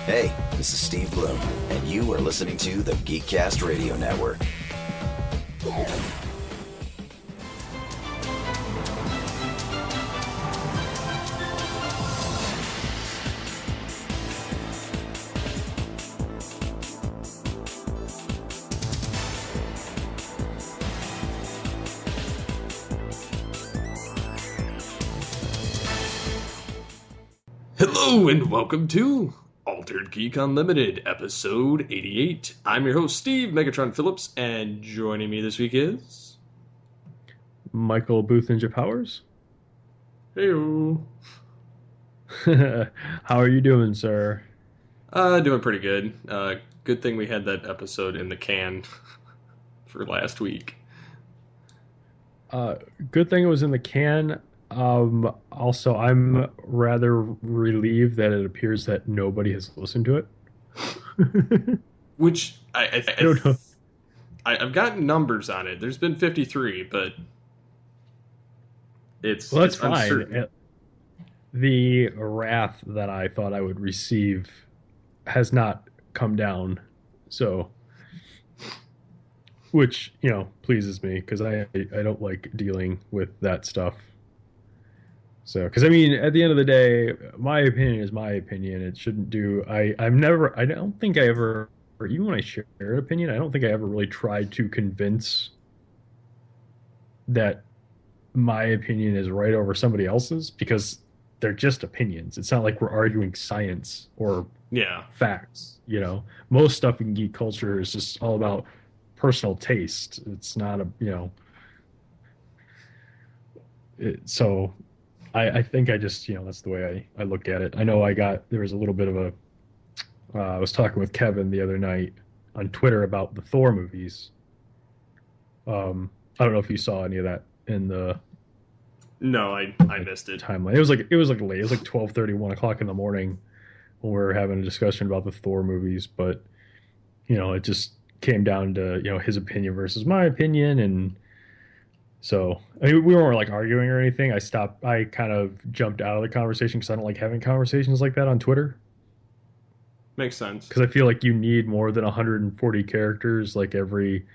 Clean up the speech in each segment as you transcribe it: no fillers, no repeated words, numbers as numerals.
Hey, this is Steve Bloom, and you are listening to the Geekcast Radio Network. Hello and welcome to Altered Geek Unlimited, episode 88. I'm your host, Steve Megatron Phillips, and joining me this week is... Michael Booth Ninja Powers. Heyo. How are you doing, sir? Doing pretty good. Good thing we had that episode in the can for last week. Good thing it was in the can. Also, I'm rather relieved that it appears that nobody has listened to it. Which, I don't know. I've gotten numbers on it. There's been 53, but it's that's fine. Uncertain. The wrath that I thought I would receive has not come down, so... Which, pleases me, because I don't like dealing with that stuff. So, because at the end of the day, my opinion is my opinion. It shouldn't do. I don't think I ever, or even when I share an opinion, I don't think I ever really tried to convince that my opinion is right over somebody else's, because they're just opinions. It's not like we're arguing science or facts. Most stuff in geek culture is just all about personal taste. It's not so. I think I just, that's the way I look at it. I know there was a little bit of I was talking with Kevin the other night on Twitter about the Thor movies. I don't know if you saw any of that in the... No, I missed it. Timeline. It was like late. It was like 12:30, 1 o'clock in the morning when we were having a discussion about the Thor movies. But, it just came down to, his opinion versus my opinion, and... So, we weren't like arguing or anything. I kind of jumped out of the conversation because I don't like having conversations like that on Twitter. Makes sense. Because I feel like you need more than 140 characters, like every,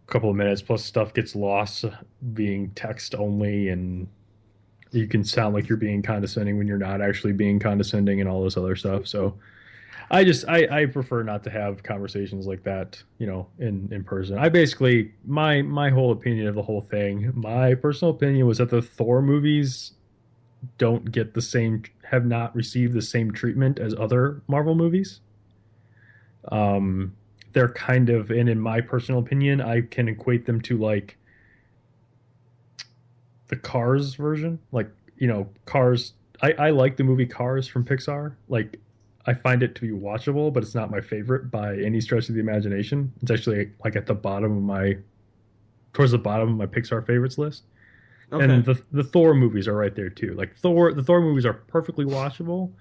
couple of minutes, plus stuff gets lost being text only, and you can sound like you're being condescending when you're not actually being condescending and all this other stuff. So, I prefer not to have conversations like that, in person. I basically, my whole opinion of the whole thing, my personal opinion was that the Thor movies have not received the same treatment as other Marvel movies. They're kind of, and in my personal opinion, I can equate them to like the Cars version. Like, Cars, I like the movie Cars from Pixar. Like, I find it to be watchable, but it's not my favorite by any stretch of the imagination. It's actually like at the bottom of towards the bottom of my Pixar favorites list. Okay. And the Thor movies are right there too. Like the Thor movies are perfectly watchable,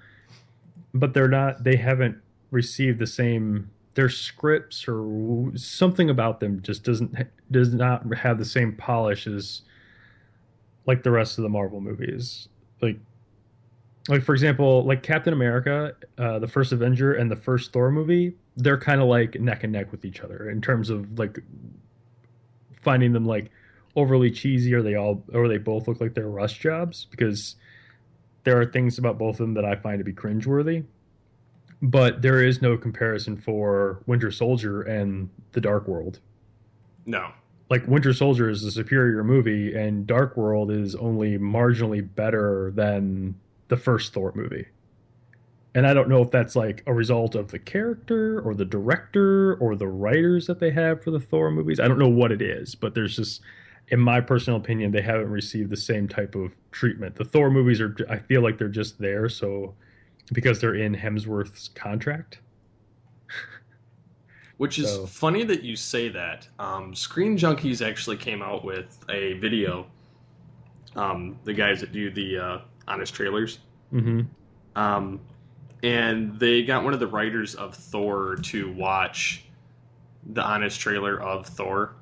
but they haven't received the same, their scripts or something about them just does not have the same polish as like the rest of the Marvel movies. Like, for example, like Captain America, the first Avenger, and the first Thor movie, they're kind of like neck and neck with each other in terms of like finding them like overly cheesy, or they both look like they're rush jobs, because there are things about both of them that I find to be cringeworthy. But there is no comparison for Winter Soldier and The Dark World. No. Like, Winter Soldier is a superior movie, and Dark World is only marginally better than the first Thor movie. And I don't know if that's like a result of the character or the director or the writers that they have for the Thor movies. I don't know what it is, but there's just, in my personal opinion, they haven't received the same type of treatment. The Thor movies I feel like they're just there so because they're in Hemsworth's contract. Which is funny that you say that. Screen Junkies actually came out with a video. The guys that do the Honest Trailers. Mm-hmm. And they got one of the writers of Thor to watch the Honest trailer of Thor.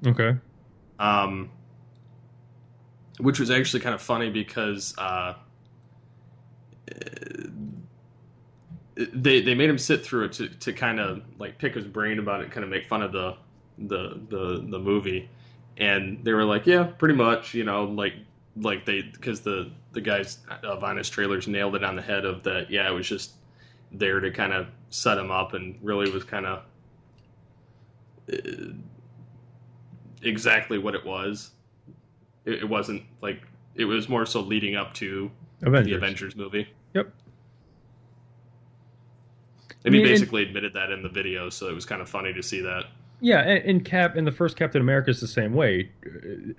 Okay. Which was actually kind of funny because they made him sit through it to kind of like pick his brain about it, kind of make fun of the movie, and they were like, yeah, pretty much, like they, because the guys of Honest Trailers nailed it on the head of that. Yeah, it was just there to kind of set him up, and really was kind of exactly what it was. It wasn't like, it was more so leading up to the Avengers movie. Yep. And he basically admitted that in the video, so it was kind of funny to see that. Yeah, and the first Captain America is the same way.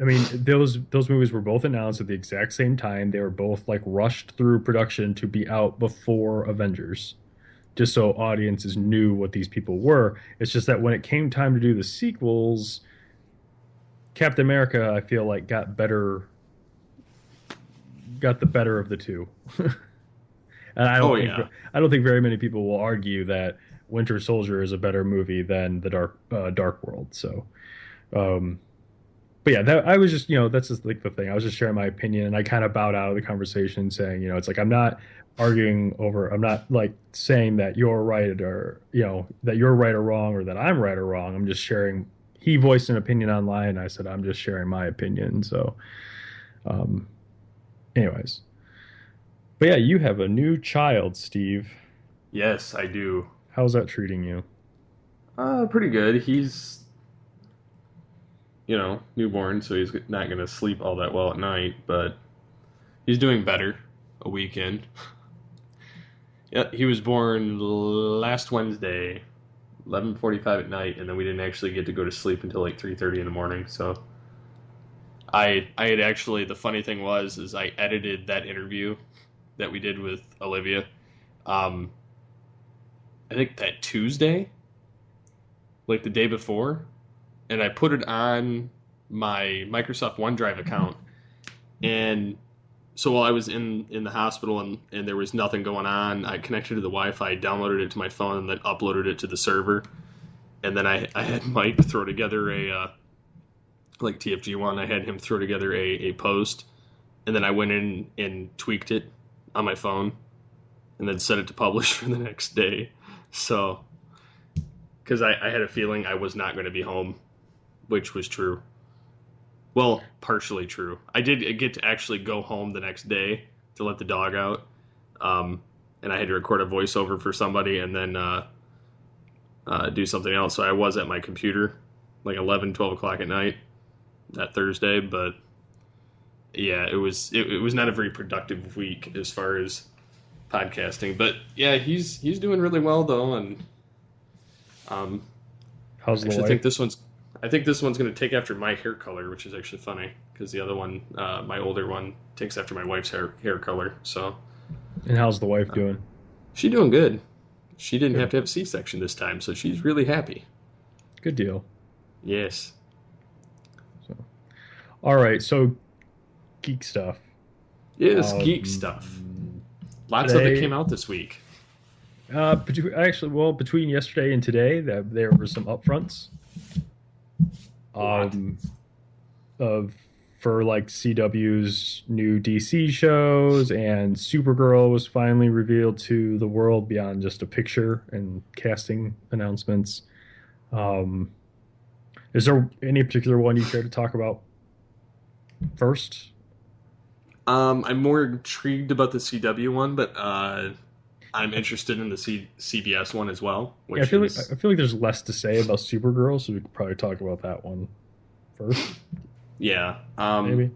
I mean, those movies were both announced at the exact same time. They were both like rushed through production to be out before Avengers, just so audiences knew what these people were. It's just that when it came time to do the sequels, Captain America, I feel like, got the better of the two. And I don't think very many people will argue that Winter Soldier is a better movie than the Dark World. So, but yeah, I was just, that's just like the thing. I was just sharing my opinion, and I kind of bowed out of the conversation, saying, it's like, I'm not arguing over. I'm not like saying that you're right, or that you're right or wrong, or that I'm right or wrong. I'm just sharing. He voiced an opinion online, and I said I'm just sharing my opinion. So, anyways. But yeah, you have a new child, Steve. Yes, I do. How's that treating you? Pretty good. He's, newborn, so he's not going to sleep all that well at night, but he's doing better a week in. Yeah, he was born last Wednesday, 11:45 at night, and then we didn't actually get to go to sleep until like 3:30 in the morning, so I had actually, the funny thing is I edited that interview that we did with Olivia, I think that Tuesday, like the day before, and I put it on my Microsoft OneDrive account. And so while I was in the hospital and there was nothing going on, I connected to the Wi-Fi, downloaded it to my phone, and then uploaded it to the server. And then I had Mike throw together like TFG1, I had him throw together a post, and then I went in and tweaked it on my phone and then set it to publish for the next day. So, because I had a feeling I was not going to be home, which was true. Well, partially true. I did get to actually go home the next day to let the dog out, and I had to record a voiceover for somebody and then do something else. So I was at my computer like 11, 12 o'clock at night that Thursday, but yeah, it was not a very productive week as far as podcasting. But yeah, he's doing really well though, and how's the wife? I think this one's going to take after my hair color, which is actually funny because the other one, my older one, takes after my wife's hair color. So, and how's the wife doing? She's doing good. She didn't have to have a C-section this time, so she's really happy. Good deal. Yes. So, all right, so geek stuff. Yes, geek stuff. Lots of it came out this week. Between yesterday and today, there were some upfronts. For like CW's new DC shows, and Supergirl was finally revealed to the world beyond just a picture and casting announcements. Is there any particular one you care to talk about first? I'm more intrigued about the CW one, but I'm interested in the CBS one as well. I feel like there's less to say about Supergirl, so we could probably talk about that one first. Yeah. Maybe.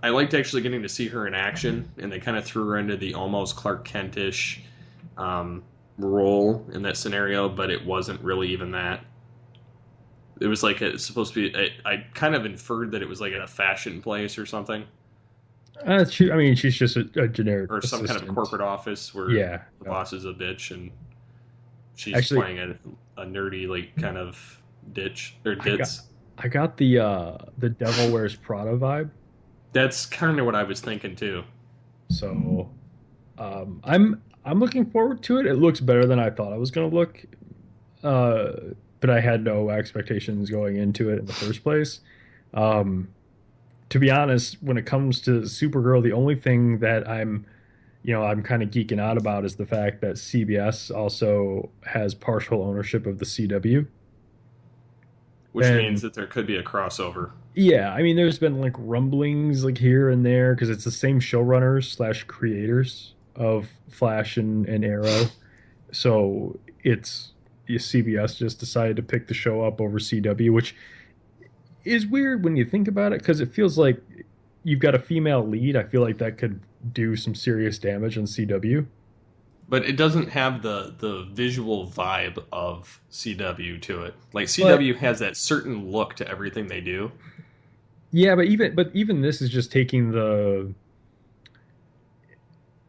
I liked actually getting to see her in action, and they kind of threw her into the almost Clark Kent-ish role in that scenario, but it wasn't really even that. It was like it's supposed to be. I kind of inferred that it was like at a fashion place or something. She's just a generic or some assistant. kind of corporate office where the boss is a bitch and she's actually playing a nerdy like kind of ditz. I got the Devil Wears Prada vibe. That's kind of what I was thinking too. So, I'm looking forward to it. It looks better than I thought it was going to look, but I had no expectations going into it in the first place. To be honest, when it comes to Supergirl, the only thing that I'm, I'm kind of geeking out about is the fact that CBS also has partial ownership of the CW. Which means And that there could be a crossover. yeah, I mean, there's been like rumblings like here and there because it's the same showrunners slash creators of Flash and Arrow. So it's CBS just decided to pick the show up over CW, which is weird when you think about it because it feels like you've got a female lead. I feel like that could do some serious damage on CW. But it doesn't have the visual vibe of CW to it. Like But CW has that certain look to everything they do. yeah, but even this is just taking the.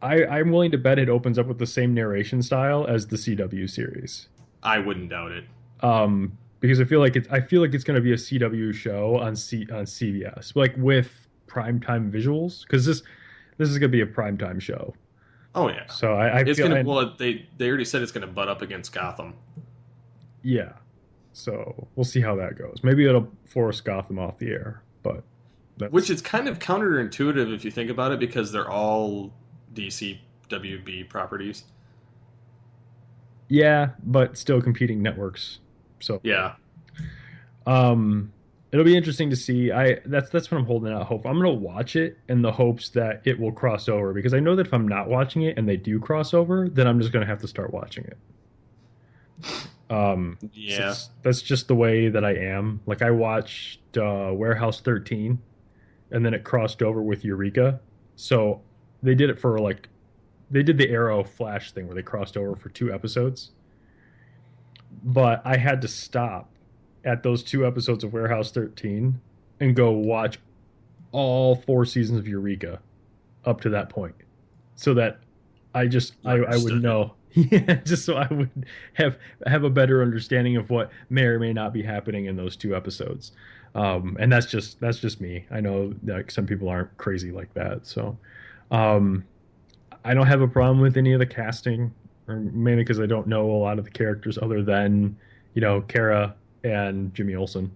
I'm willing to bet it opens up with the same narration style as the CW series. I wouldn't doubt it. Because I feel like it's going to be a CW show on CBS, like with primetime visuals, because this is going to be a primetime show. Oh yeah, So I it's feel gonna. Well, they already said it's gonna butt up against Gotham. yeah. So we'll see how that goes. Maybe it'll force Gotham off the air, but Which is kind of counterintuitive if you think about it, because they're all DC WB properties. yeah, but still competing networks. So Yeah, it'll be interesting to see. That's what I'm holding out hope. I'm gonna watch it in the hopes that it will cross over because I know that if I'm not watching it and they do cross over, then I'm just gonna have to start watching it. yeah. That's just the way that I am. Like I watched Warehouse 13, and then it crossed over with Eureka. So they did it for like they did the Arrow Flash thing where they crossed over for 2 episodes. But I had to stop at those 2 episodes of Warehouse 13 and go watch all 4 seasons of Eureka up to that point, so that I would know. Yeah, just so I would have a better understanding of what may or may not be happening in those 2 episodes. And that's just me. I know that some people aren't crazy like that. So I don't have a problem with any of the casting, or mainly because I don't know a lot of the characters other than Kara and Jimmy Olsen.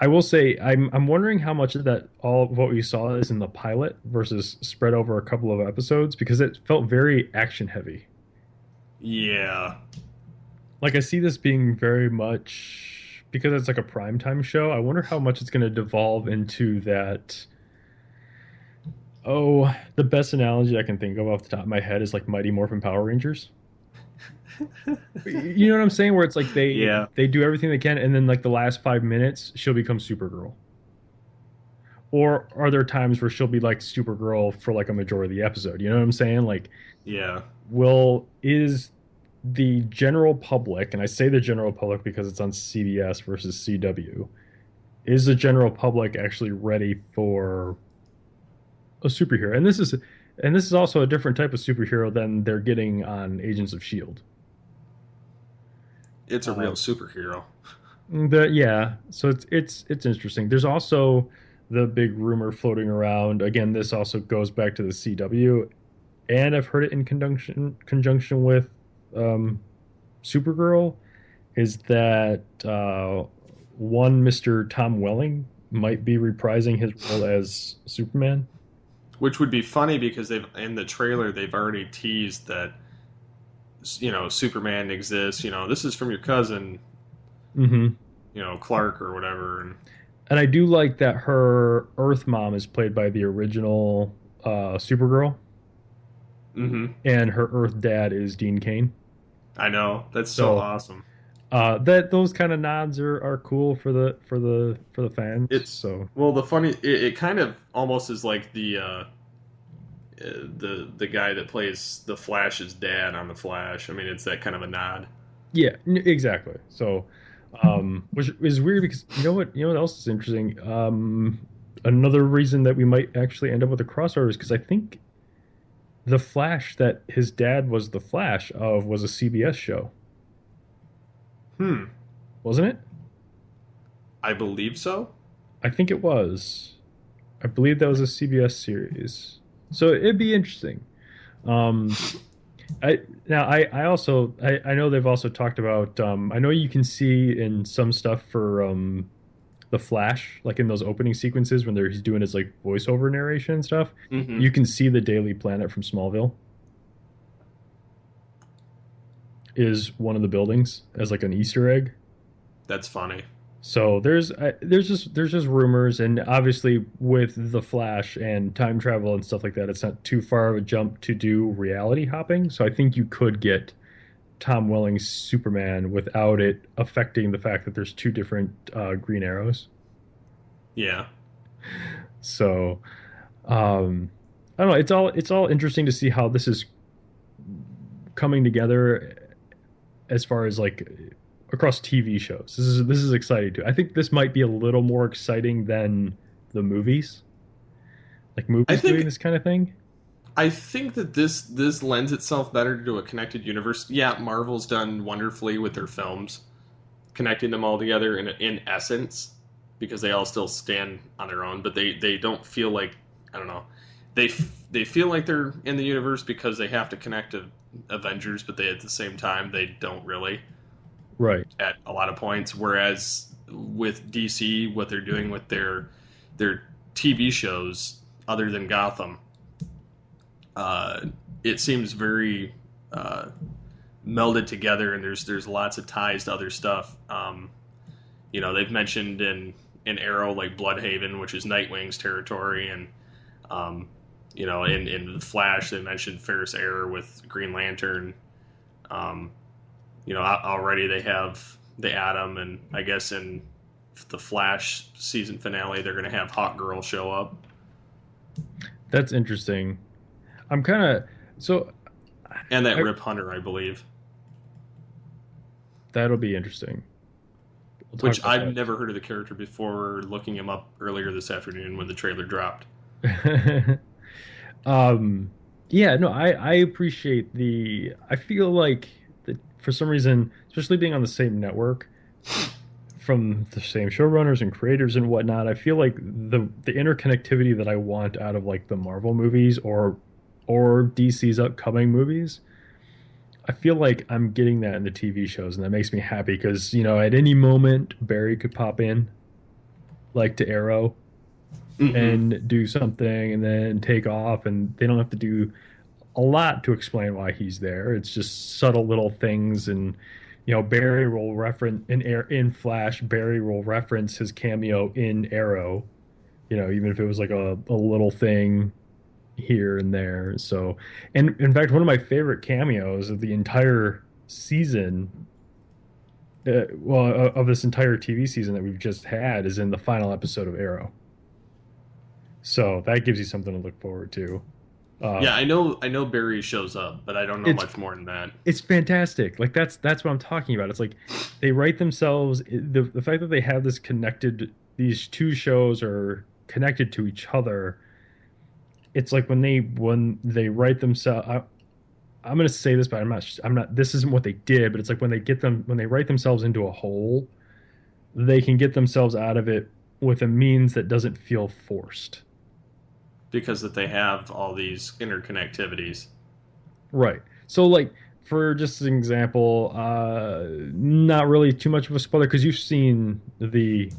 I will say I'm wondering how much of that all of what we saw is in the pilot versus spread over a couple of episodes because it felt very action heavy. Yeah. Like I see this being very much because it's like a primetime show. I wonder how much it's going to devolve into that. Oh, the best analogy I can think of off the top of my head is like Mighty Morphin Power Rangers. You know what I'm saying? Where it's like Yeah. they do everything they can, and then like the last 5 minutes, she'll become Supergirl. Or are there times where she'll be like Supergirl for like a majority of the episode? You know what I'm saying? Like, Yeah. is the general public, and I say the general public because it's on CBS versus CW, is the general public actually ready for a superhero? And this is also a different type of superhero than they're getting on Agents of Shield. It's a real superhero. Yeah, so it's interesting. There's also the big rumor floating around. Again, this also goes back to the CW, and I've heard it in conjunction with Supergirl, is that one Mr. Tom Welling might be reprising his role as Superman. Which would be funny because in the trailer they've already teased that Superman exists. This is from your cousin, Mm-hmm. Clark or whatever. And I do like that her Earth mom is played by the original Supergirl, Mm-hmm. and her Earth dad is Dean Cain. I know, that's so awesome. That those kind of nods are cool for the fans. Well, it kind of almost is like the guy that plays the Flash's dad on the Flash. I mean, it's that kind of a nod. Yeah, exactly. So, which is weird because you know what else is interesting. Another reason that we might actually end up with a crossover is because I think the Flash that his dad was the Flash of was a CBS show. Wasn't it? I believe so. I think it was. I believe that was a CBS series. So it'd be interesting. I know they've also talked about. I know you can see in some stuff for the Flash, like in those opening sequences when he's doing his like voiceover narration and stuff, Hmm. you can see the Daily Planet from Smallville is one of the buildings as like an Easter egg. That's funny. So there's just rumors, and obviously with the Flash and time travel and stuff like that, it's not too far of a jump to do reality hopping. So I think you could get Tom Welling's Superman without it affecting the fact that there's two different Green Arrows. Yeah. So I don't know. It's all interesting to see how this is coming together as far as like across TV shows. This is exciting too. I think this might be a little more exciting than the movies, like I movies doing think this kind of thing. I think that this lends itself better to a connected universe. Yeah, Marvel's done wonderfully with their films, connecting them all together in essence, because they all still stand on their own. But they don't feel like, I don't know, they feel like they're in the universe because they have to connect to Avengers, but they at the same time they don't really Right. at a lot of points. Whereas with DC, what they're doing with their TV shows, other than Gotham, it seems very melded together, and there's lots of ties to other stuff. They've mentioned in Arrow like Bloodhaven, which is Nightwing's territory, and in Flash they mentioned Ferris Error with Green Lantern. Already they have the Atom, and I guess in the Flash season finale they're going to have Hawk Girl show up. That's interesting. I'm kind of so And that I, Rip Hunter, I believe. that'll be interesting. We'll talk Which I've about never heard of the character before looking him up earlier this afternoon when the trailer dropped. that. Yeah, no, I appreciate I feel like that for some reason, especially being on the same network from the same showrunners and creators and whatnot, I feel like the interconnectivity that I want out of like the Marvel movies or DC's upcoming movies, I feel like I'm getting that in the TV shows, and that makes me happy because at any moment Barry could pop in, like to Arrow, Mm-hmm. and do something, and then take off, and they don't have to do a lot to explain why he's there. It's just subtle little things, and Barry will reference in Flash. Barry will reference his cameo in Arrow. Even if it was like a little thing here and there. So, and in fact, one of my favorite cameos of the entire season, of this entire TV season that we've just had, is in the final episode of Arrow. So that gives you something to look forward to. Yeah, I know Barry shows up, but I don't know It's much more than that. it's fantastic. Like that's what I'm talking about. It's like they write themselves the fact that they have this connected. These two shows are connected to each other. It's like when they write themselves. I'm going to say this, but I'm not. I'm not. This isn't what they did, but it's like when they write themselves into a hole, they can get themselves out of it with a means that doesn't feel forced. Because that they have all these interconnectivities. Right. So, like, for just an example, not really too much of a spoiler because you've seen the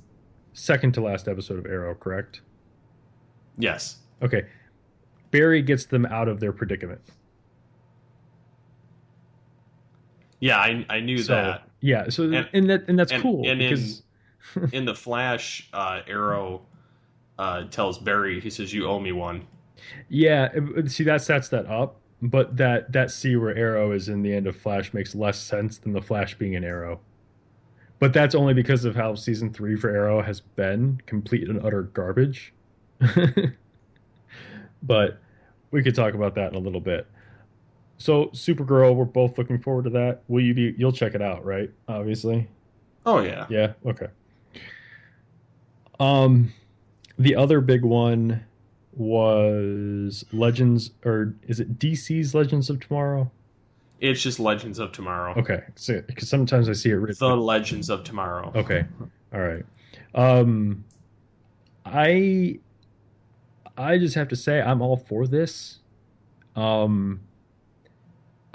second to last episode of Arrow, correct? Yes. Okay. Barry gets them out of their predicament. Yeah, I knew So, that. yeah. So, And and that's and cool and because in the Flash, Arrow tells Barry, he says, "You owe me one." yeah. See, that sets that up, but that see where Arrow is in the end of Flash makes less sense than the Flash being an Arrow. But that's only because of how season 3 for Arrow has been complete and utter garbage. But we could talk about that in a little bit. So Supergirl, we're both looking forward to that. You'll check it out, right? Obviously. Oh yeah. Yeah, okay. Um the other big one was Legends, or is it DC's Legends of Tomorrow? It's just Legends of Tomorrow. Okay. So because sometimes I see it written. The Legends of Tomorrow. Okay. All right. Um I I just have to say I'm all for this. Um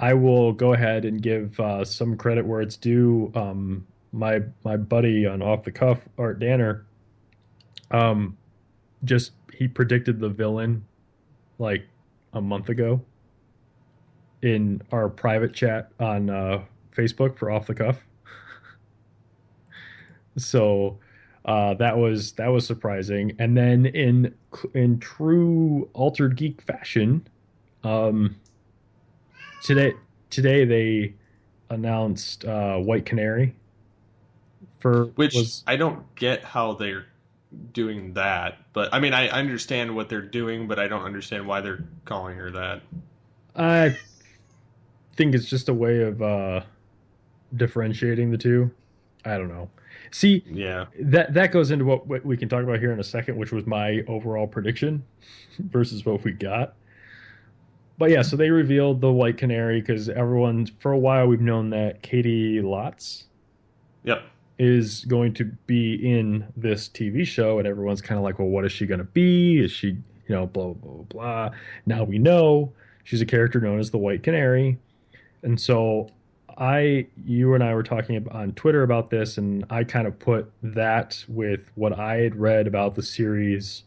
I will go ahead and give some credit where it's due. My buddy on Off the Cuff, Art Danner, Um, just he predicted the villain like a month ago in our private chat on Facebook for Off the Cuff. So that was surprising. And then in true Altered Geek fashion, um, today today they announced White Canary for Which was I don't get how they're doing that. But I mean, I understand what they're doing, but I don't understand why they're calling her that. I think it's just a way of differentiating the two. I don't know. See, Yeah. that goes into what we can talk about here in a second, which was my overall prediction versus what we got. But yeah, so they revealed the White Canary because everyone, for a while, we've known that Katie Lotz Yep. is going to be in this TV show, and everyone's kind of like, well, what is she going to be? Is she, blah, blah, blah, blah. Now we know she's a character known as the White Canary. And so you and I were talking on Twitter about this, and I kind of put that with what I had read about the series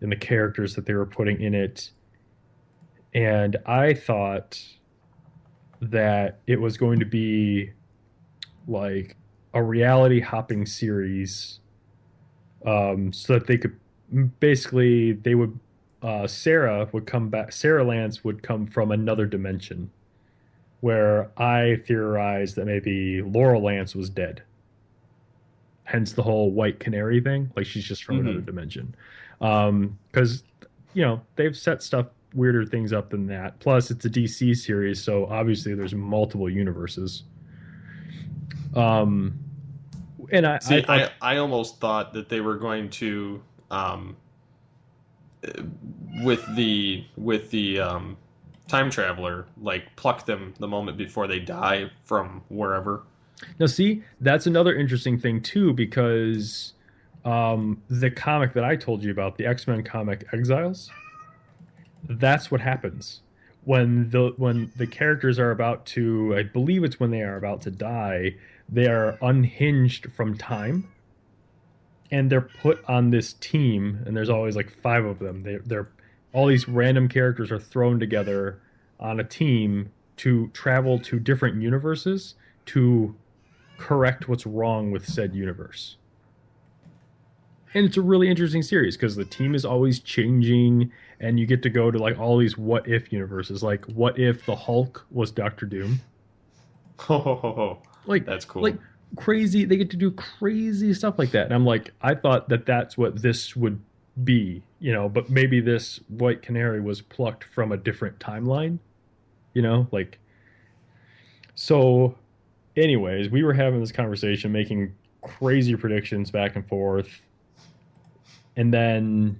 and the characters that they were putting in it. And I thought that it was going to be like a reality hopping series, so that they could basically, they would, Sarah would come back, Sarah Lance would come from another dimension where I theorized that maybe Laurel Lance was dead. Hence the whole White Canary thing. Like she's just from another dimension. Because, they've set weirder things up than that. Plus, it's a DC series, so obviously there's multiple universes. And See, I thought, I almost thought that they were going to, with the time traveler, like pluck them the moment before they die from wherever. now see, that's another interesting thing too, because the comic that I told you about, the X-Men comic Exiles, that's what happens when the characters are about to, I believe it's when they are about to die, they are unhinged from time and they're put on this team, and there's always like five of them. They're all these random characters are thrown together on a team to travel to different universes to correct what's wrong with said universe. And it's a really interesting series because the team is always changing, and you get to go to like all these what if universes. Like, what if the Hulk was Doctor Doom? Like, That's cool. like crazy. They get to do crazy stuff like that, and I'm like, I thought that that's what this would be, but maybe this White Canary was plucked from a different timeline, like. So, anyways, we were having this conversation, making crazy predictions back and forth, and then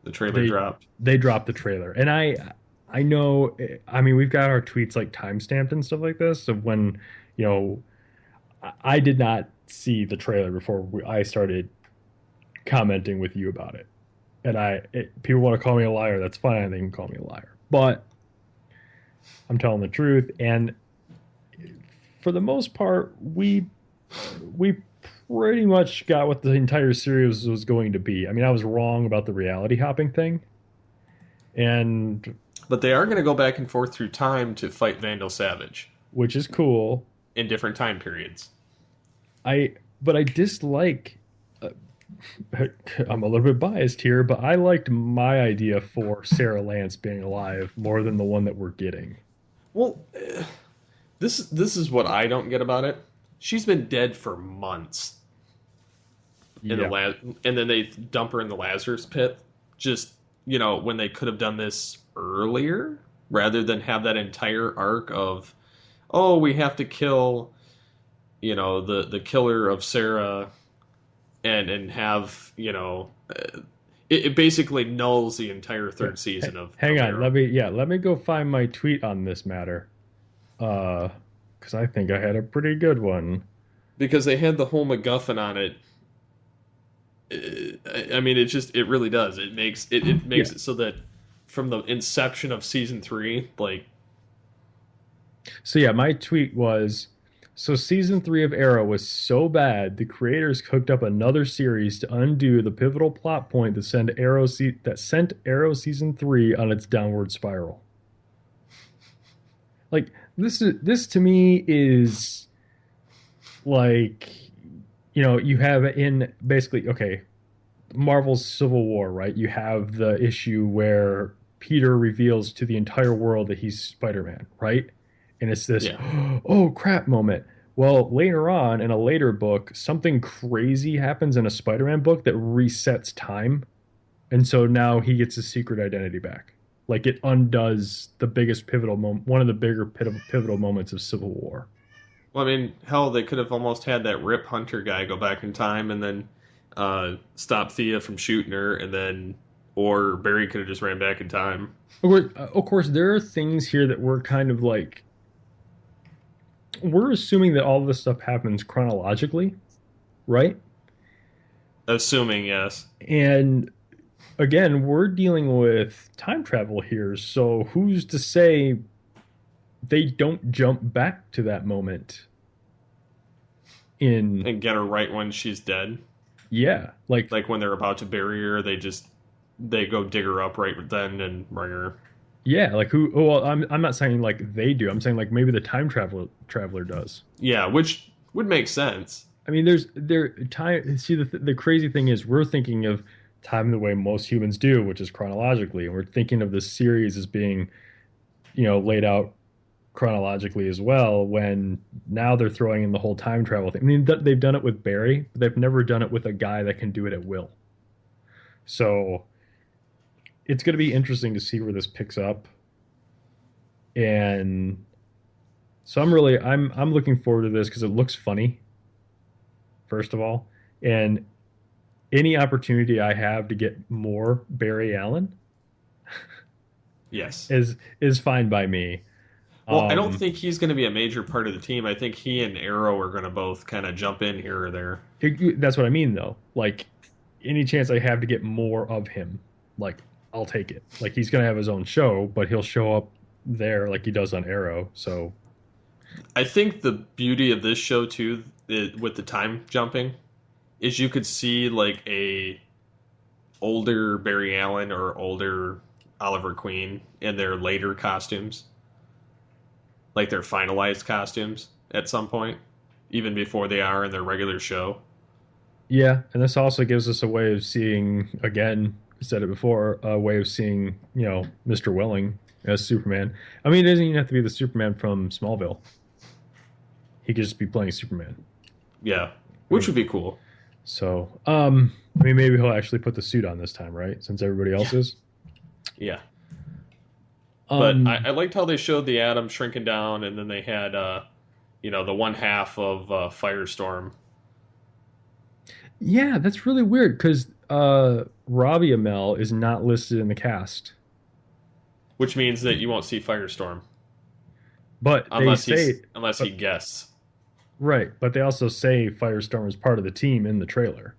the trailer dropped. They dropped the trailer, and I know. I mean, we've got our tweets like timestamped and stuff like this. So when I did not see the trailer before I started commenting with you about it, and people want to call me a liar. That's fine. They can call me a liar, but I'm telling the truth. And for the most part, we pretty much got what the entire series was going to be. I mean, I was wrong about the reality hopping thing, but they are going to go back and forth through time to fight Vandal Savage, which is cool in different time periods. But I dislike. I'm a little bit biased here, but I liked my idea for Sarah Lance being alive more than the one that we're getting. Well, this is what I don't get about it. She's been dead for months. And then they dump her in the Lazarus pit. Just, when they could have done this earlier, rather than have that entire arc of, oh, we have to kill, the killer of Sarah, and have, it basically nulls the entire third season of. Hang on, Arrow. let me go find my tweet on this matter. Because I think I had a pretty good one. Because they had the whole MacGuffin on it. I mean, it really does. It makes it so that from the inception of season 3, like. So yeah, my tweet was, So season 3 of Arrow was so bad, the creators cooked up another series to undo the pivotal plot point that sent Arrow season 3 on its downward spiral. Like this to me is like, you have in basically, okay, Marvel's Civil War, right? You have the issue where Peter reveals to the entire world that he's Spider-Man, right? And it's this, Yeah. oh crap moment. Well, later on in a later book, something crazy happens in a Spider-Man book that resets time. And so now he gets his secret identity back. Like it undoes the biggest pivotal moment, one of the bigger pivotal moments of Civil War. Well, I mean, hell, they could have almost had that Rip Hunter guy go back in time and then stop Thea from shooting her, and then, or Barry could have just ran back in time. Of course, there are things here that we're kind of like, we're assuming that all this stuff happens chronologically, right? Assuming, yes. And again, we're dealing with time travel here, so who's to say they don't jump back to that moment in And get her right when she's dead. yeah, like When they're about to bury her, they go dig her up right then and bring her. yeah, like who? Well, I'm not saying like they do. I'm saying like maybe the time traveler does. Yeah, which would make sense. I mean, there time. See, the crazy thing is we're thinking of time the way most humans do, which is chronologically, and we're thinking of this series as being, laid out chronologically as well. When now they're throwing in the whole time travel thing. I mean, they've done it with Barry, but they've never done it with a guy that can do it at will. So it's going to be interesting to see where this picks up, and so I'm looking forward to this because it looks funny. First of all, and any opportunity I have to get more Barry Allen Yes. is fine by me. Well, I don't think he's going to be a major part of the team. I think he and Arrow are going to both kind of jump in here or there. That's what I mean, though. Like, any chance I have to get more of him, like, I'll take it. Like, he's going to have his own show, but he'll show up there like he does on Arrow. So, I think the beauty of this show, too, with the time jumping, is you could see, like, a older Barry Allen or older Oliver Queen in their later costumes. Like their finalized costumes at some point, even before they are in their regular show. yeah, and this also gives us a way of seeing, again, I said it before, a way of seeing, Mr. Welling as Superman. I mean, it doesn't even have to be the Superman from Smallville. He could just be playing Superman. Yeah, which would be cool. So, I mean, maybe he'll actually put the suit on this time, right? Since everybody else is. Yeah. But I liked how they showed the Atom shrinking down, and then they had, the one half of Firestorm. Yeah, that's really weird because Robbie Amell is not listed in the cast. Which means that you won't see Firestorm. But unless they say... he guesses. Right, but they also say Firestorm is part of the team in the trailer.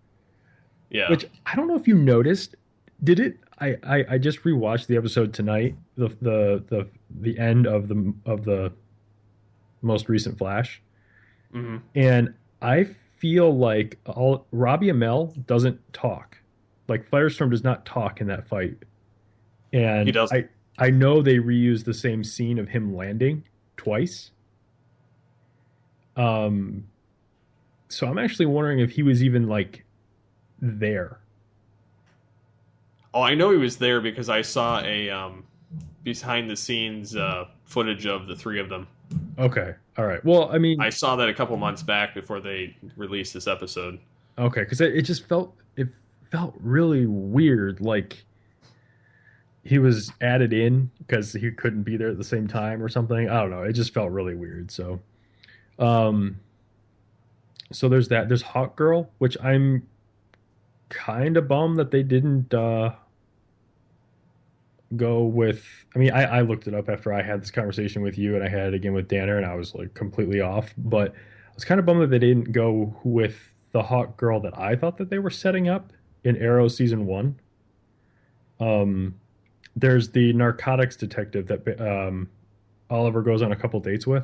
Yeah. Which, I don't know if you noticed. Did it... I just rewatched the episode tonight, the end of the most recent Flash, and I feel like Robbie Amell doesn't talk. Like Firestorm does not talk in that fight, and he doesn't. I know they reused the same scene of him landing twice. So I'm actually wondering if he was even like there. Oh, I know he was there because I saw a behind the scenes footage of the three of them. Okay, all right. Well, I mean, I saw that a couple months back before they released this episode. Okay, because it just felt really weird, like he was added in because he couldn't be there at the same time or something. I don't know. It just felt really weird. So, so there's that. There's Hawk Girl, which I'm kind of bummed that they didn't go with. I mean, I looked it up after I had this conversation with you, and I had it again with Danner, and I was like completely off. But I was kind of bummed that they didn't go with the Hawk Girl that I thought that they were setting up in Arrow season 1. There's the narcotics detective that Oliver goes on a couple dates with.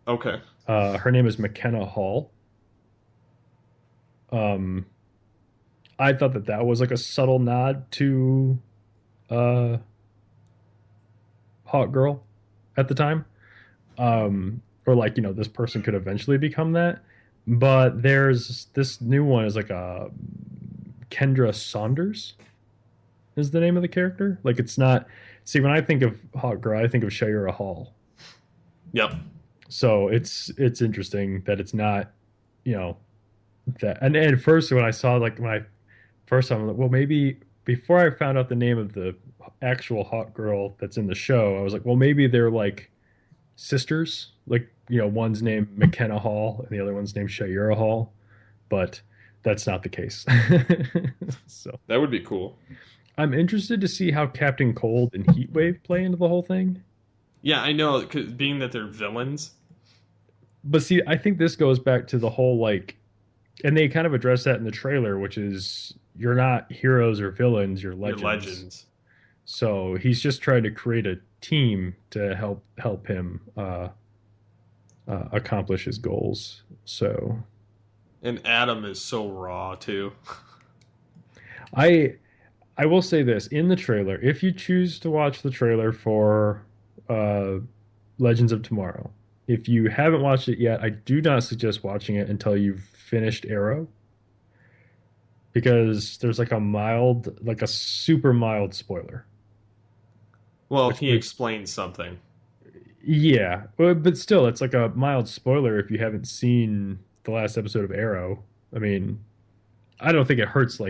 Okay. Her name is McKenna Hall. Um, I thought that was like a subtle nod to uh, Hawk Girl at the time. Or like, this person could eventually become that. But there's this new one is like a Kendra Saunders is the name of the character. Like it's not. See, when I think of Hawk Girl, I think of Shayera Hall. Yep. So it's interesting that it's not, that. And at first, when I saw like when I first time, I'm like, well, maybe before I found out the name of the actual Hawk Girl that's in the show, I was like, well, maybe they're like sisters. Like, one's named McKenna Hall and the other one's named Shayera Hall, but that's not the case. So That would be cool. I'm interested to see how Captain Cold and Heatwave play into the whole thing. Yeah, I know, 'cause being that they're villains. But see, I think this goes back to the whole like, and they kind of address that in the trailer, which is you're not heroes or villains, you're legends. You're legends. So he's just trying to create a team to help him accomplish his goals. So, And Adam is so raw too. I will say this in the trailer: if you choose to watch the trailer for Legends of Tomorrow, if you haven't watched it yet, I do not suggest watching it until you've finished Arrow, because there's like a super mild spoiler. Well, he explains something. Yeah, but still, it's like a mild spoiler if you haven't seen the last episode of Arrow. I mean, I don't think it hurts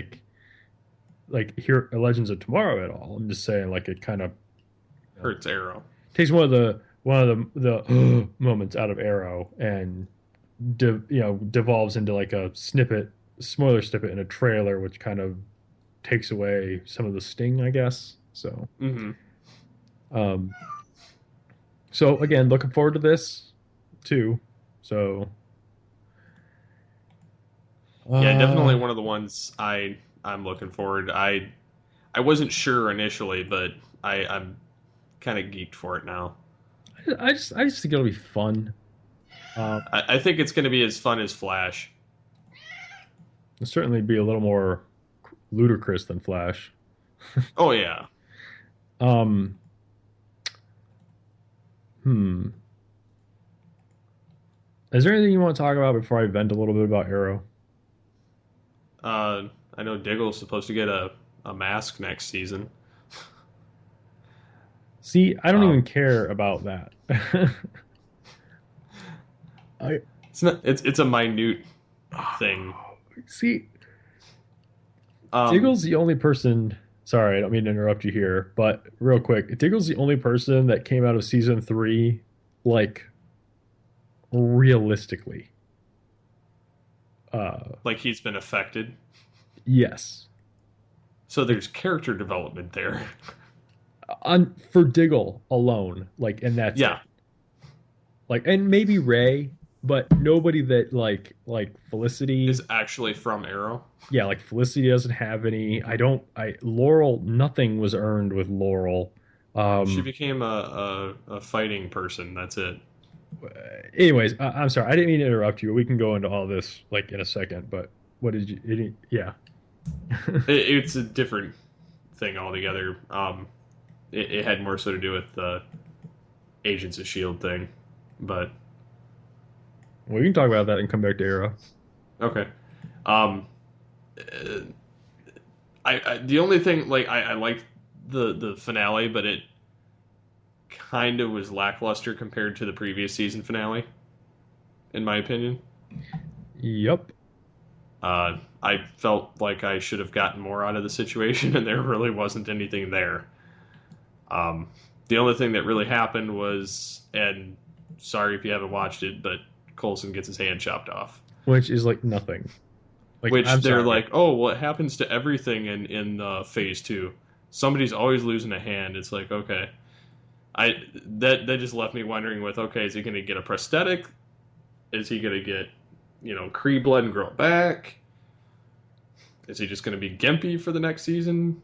here Legends of Tomorrow at all. I'm just saying, like, it kind of Hurts Arrow. takes one of the moments out of Arrow and devolves into like a spoiler snippet in a trailer, which kind of takes away some of the sting, I guess. So. Mm-hmm. So again, looking forward to this too. So Yeah, definitely one of the ones I'm looking forward. I wasn't sure initially, but I'm kind of geeked for it now. I just think it'll be fun. I think it's going to be as fun as Flash. It'll certainly be a little more ludicrous than Flash. Oh yeah. Is there anything you want to talk about before I vent a little bit about Arrow? I know Diggle's supposed to get a mask next season. See, I don't even care about that. It's a minute thing. See, Diggle's the only person. Sorry, I don't mean to interrupt you here, but real quick, Diggle's the only person that came out of season 3, like, realistically. Like he's been affected. Yes. So there's character development there. For Diggle alone, like, and that's yeah. it. Like, and maybe Ray, but nobody that like Felicity is actually from Arrow. Yeah, like Felicity doesn't have any. Laurel, nothing was earned with Laurel. She became a fighting person. That's it. Anyways, I'm sorry. I didn't mean to interrupt you. We can go into all this like in a second. But what did you? Yeah. It's a different thing altogether. It had more so to do with the Agents of S.H.I.E.L.D. thing, but we can talk about that and come back to Arrow. Okay. I the only thing, like, I liked the finale, but it kind of was lackluster compared to the previous season finale, in my opinion. Yep. I felt like I should have gotten more out of the situation, and there really wasn't anything there. The only thing that really happened was, and sorry if you haven't watched it, but Coulson gets his hand chopped off. Which is like nothing. Like, which they're like, oh, what happens to everything in phase 2? Somebody's always losing a hand. It's like, okay. That just left me wondering with, okay, is he going to get a prosthetic? Is he going to get, Kree blood and grow it back? Is he just going to be gimpy for the next season?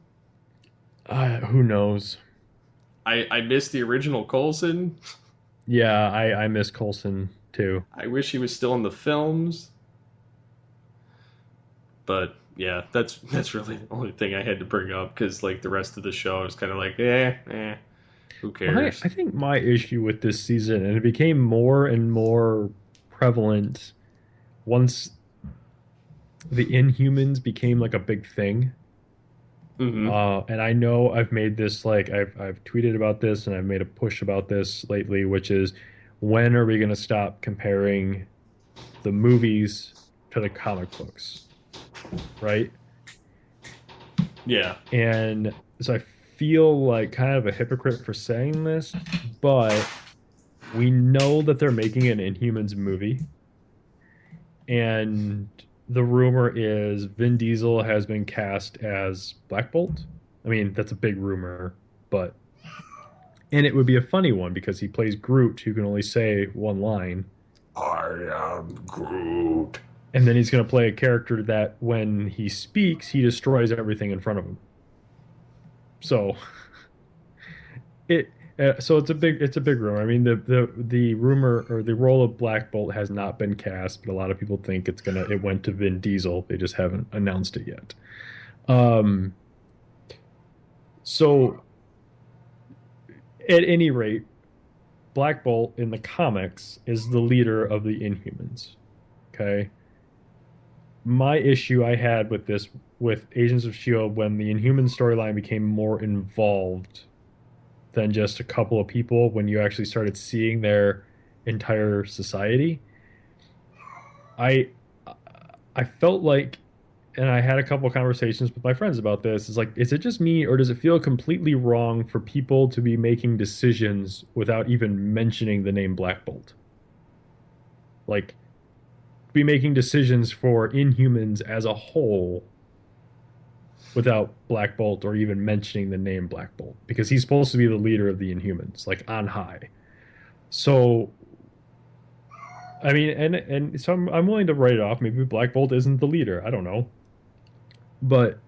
Who knows? I miss the original Coulson. Yeah, I miss Coulson too. I wish he was still in the films. But yeah, that's really the only thing I had to bring up, because like the rest of the show, I was kind of like, who cares? I think my issue with this season, and it became more and more prevalent once the Inhumans became like a big thing. Hmm. And I know I've made this like I've tweeted about this and I've made a push about this lately, which is when are we going to stop comparing the movies to the comic books, right? Yeah. And so I feel like kind of a hypocrite for saying this, but we know that they're making an Inhumans movie, and the rumor is Vin Diesel has been cast as Black Bolt. I mean, that's a big rumor, but and it would be a funny one because he plays Groot, who can only say one line, I am Groot. and then he's going to play a character that when he speaks, he destroys everything in front of him. So it so it's a big rumor. I mean, the rumor or the role of Black Bolt has not been cast, but a lot of people think it went to Vin Diesel. They just haven't announced it yet. So at any rate, Black Bolt in the comics is the leader of the Inhumans. Okay. My issue I had with this with Agents of Shield when the Inhuman storyline became more involved than just a couple of people, when you actually started seeing their entire society. I I felt like, and I had a couple of conversations with my friends about this, is like, is it just me or does it feel completely wrong for people to be making decisions without even mentioning the name Black Bolt? Like, be making decisions for Inhumans as a whole without Black Bolt or even mentioning the name Black Bolt, because he's supposed to be the leader of the Inhumans, like on high. So, I mean, and so I'm willing to write it off. Maybe Black Bolt isn't the leader. I don't know. But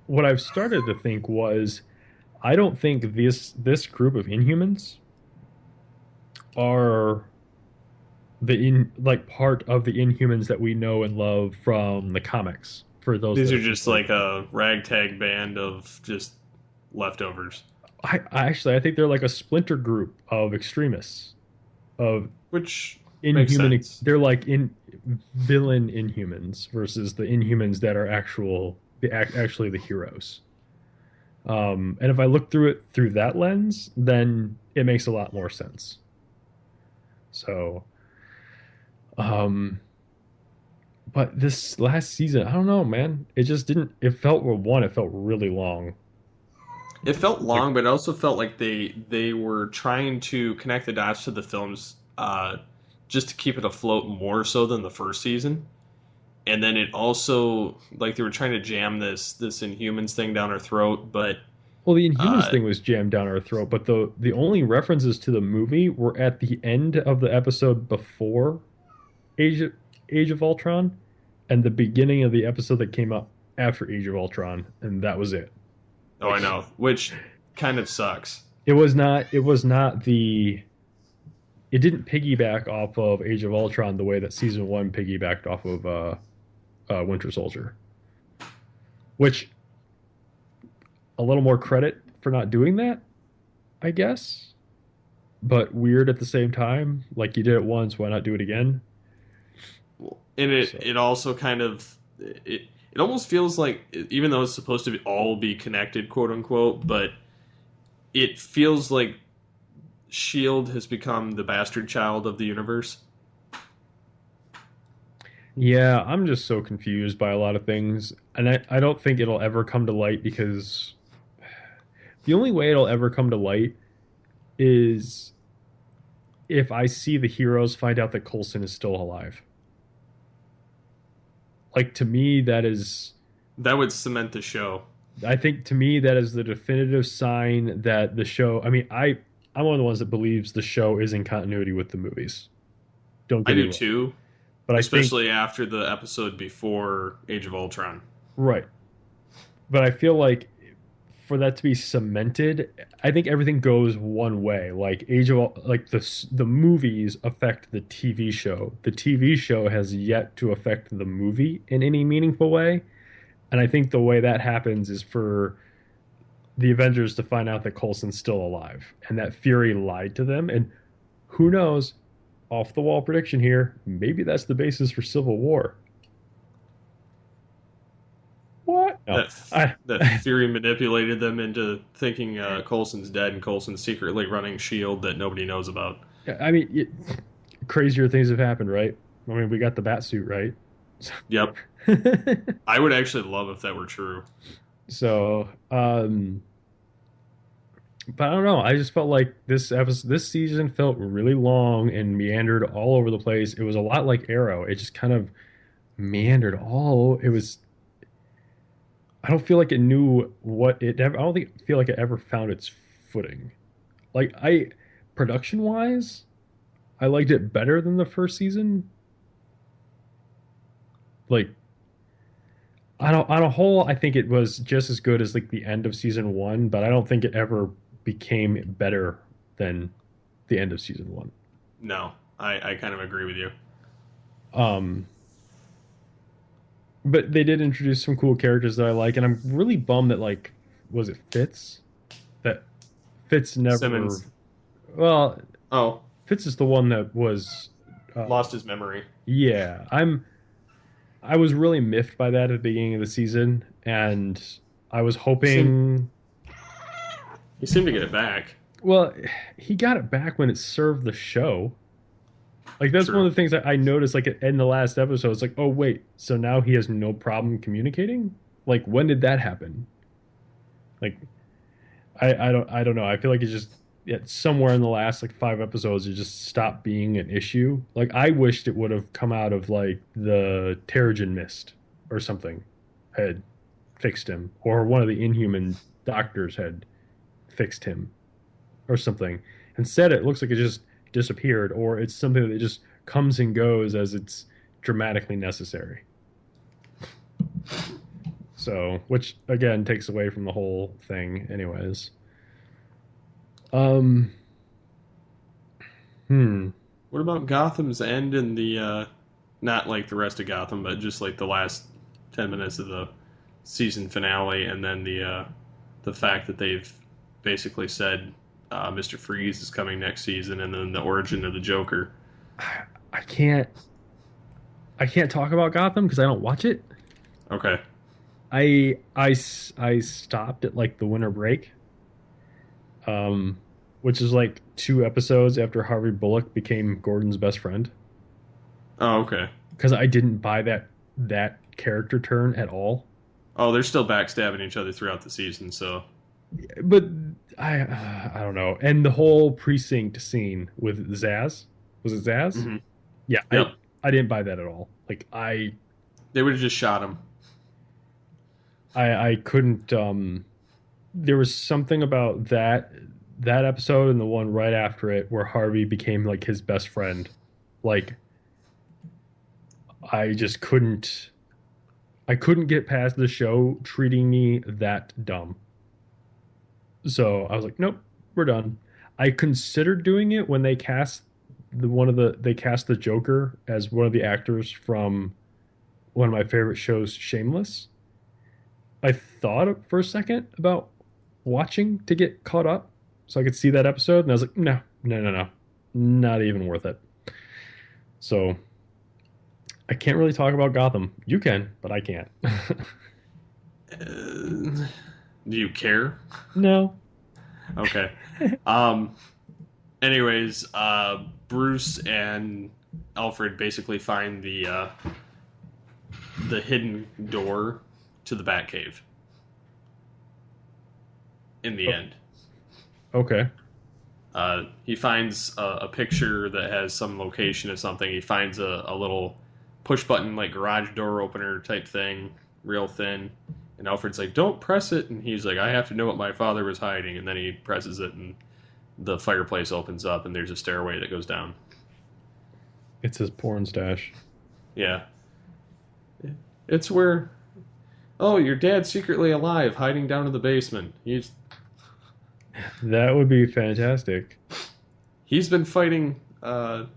what I've started to think was, I don't think this group of Inhumans are part of the Inhumans that we know and love from the comics. For those, These are just like a ragtag band of just leftovers. I think they're like a splinter group of extremists of Which makes Inhuman. sense. They're like in villain Inhumans versus the Inhumans that are actually the heroes. And if I look through it through that lens, then it makes a lot more sense. So, but this last season, I don't know, man. It just didn't. It felt it felt really long. It felt long, but it also felt like they were trying to connect the dots to the films, just to keep it afloat more so than the first season. And then it also, like, they were trying to jam this Inhumans thing down our throat, but Well, the Inhumans thing was jammed down our throat, but the only references to the movie were at the end of the episode before Age of Ultron, and the beginning of the episode that came up after Age of Ultron, and that was it. oh, I know, which kind of sucks. It was not. It was not the. It didn't piggyback off of Age of Ultron the way that season one piggybacked off of Winter Soldier, which a little more credit for not doing that, I guess, but weird at the same time. Like, you did it once, why not do it again? And So, it also kind of it almost feels like, even though it's supposed to all be connected, quote unquote, but it feels like Shield has become the bastard child of the universe. yeah, I'm just so confused by a lot of things, and I don't think it'll ever come to light, because the only way it'll ever come to light is if I see the heroes find out that Coulson is still alive. Like, to me, that would cement the show. I think to me that is the definitive sign that the show. I mean, I'm one of the ones that believes the show is in continuity with the movies. Don't I get me do wrong. too, But especially after the episode before Age of Ultron. Right. But I feel like for that to be cemented, I think everything goes one way. Like the movies affect the TV show. The TV show has yet to affect the movie in any meaningful way. And I think the way that happens is for the Avengers to find out that Coulson's still alive and that Fury lied to them. And who knows, off the wall prediction here, maybe that's the basis for Civil War. What? No. That Fury manipulated them into thinking Coulson's dead and Coulson's secretly running S.H.I.E.L.D. that nobody knows about. I mean, crazier things have happened, right? I mean, we got the bat suit, right? Yep. I would actually love if that were true. So, but I don't know. I just felt like this season felt really long and meandered all over the place. It was a lot like Arrow. It just kind of meandered all. It was. I don't feel like it knew what it ever. I don't feel like it ever found its footing. Like production wise, I liked it better than the first season. Like, on a whole, I think it was just as good as like the end of season 1, but I don't think it ever became better than the end of season 1. No, I kind of agree with you. But they did introduce some cool characters that I like, and I'm really bummed that, like, was it Fitz? That Fitz never. Simmons. Well, oh, Fitz is the one that was lost his memory. Yeah, I was really miffed by that at the beginning of the season, and I was hoping he seemed to get it back. Well, he got it back when it served the show. Like, that's True. one of the things that I noticed, like, in the last episode. It's like, oh, wait, so now he has no problem communicating? Like, when did that happen? Like, I don't know. I feel like it's just somewhere in the last, like, 5 episodes, it just stopped being an issue. Like, I wished it would have come out of, like, the Terrigen Mist or something had fixed him. Or one of the Inhuman doctors had fixed him or something. Instead, it looks like it just disappeared, or it's something that just comes and goes as it's dramatically necessary. So, which again takes away from the whole thing anyways. What about Gotham's end and the not like the rest of Gotham, but just like the last 10 minutes of the season finale, and then the fact that they've basically said Mr. Freeze is coming next season, and then the origin of the Joker. I can't talk about Gotham because I don't watch it. Okay. I stopped at like the winter break, which is like 2 episodes after Harvey Bullock became Gordon's best friend. Oh, okay. Because I didn't buy that character turn at all. Oh, they're still backstabbing each other throughout the season, so. But I don't know. And the whole precinct scene with Zaz, was it Zaz? Mm-hmm. Yeah, yep. I didn't buy that at all. Like they would have just shot him. I couldn't. There was something about that episode and the one right after it where Harvey became like his best friend. Like, I just couldn't. I couldn't get past the show treating me that dumb. So I was like, nope, we're done. I considered doing it when they cast the Joker as one of the actors from one of my favorite shows, Shameless. I thought for a second about watching to get caught up so I could see that episode, and I was like, no, not even worth it. So I can't really talk about Gotham. You can, but I can't. Do you care? No. Okay. Anyways, Bruce and Alfred basically find the hidden door to the Batcave. In the end. Okay. He finds a picture that has some location of something. He finds a little push button like garage door opener type thing, real thin. And Alfred's like, don't press it. And he's like, I have to know what my father was hiding. And then he presses it, and the fireplace opens up, and there's a stairway that goes down. It's his porn stash. Yeah. It's where Oh, your dad's secretly alive, hiding down in the basement. That would be fantastic. He's been fighting Gotham.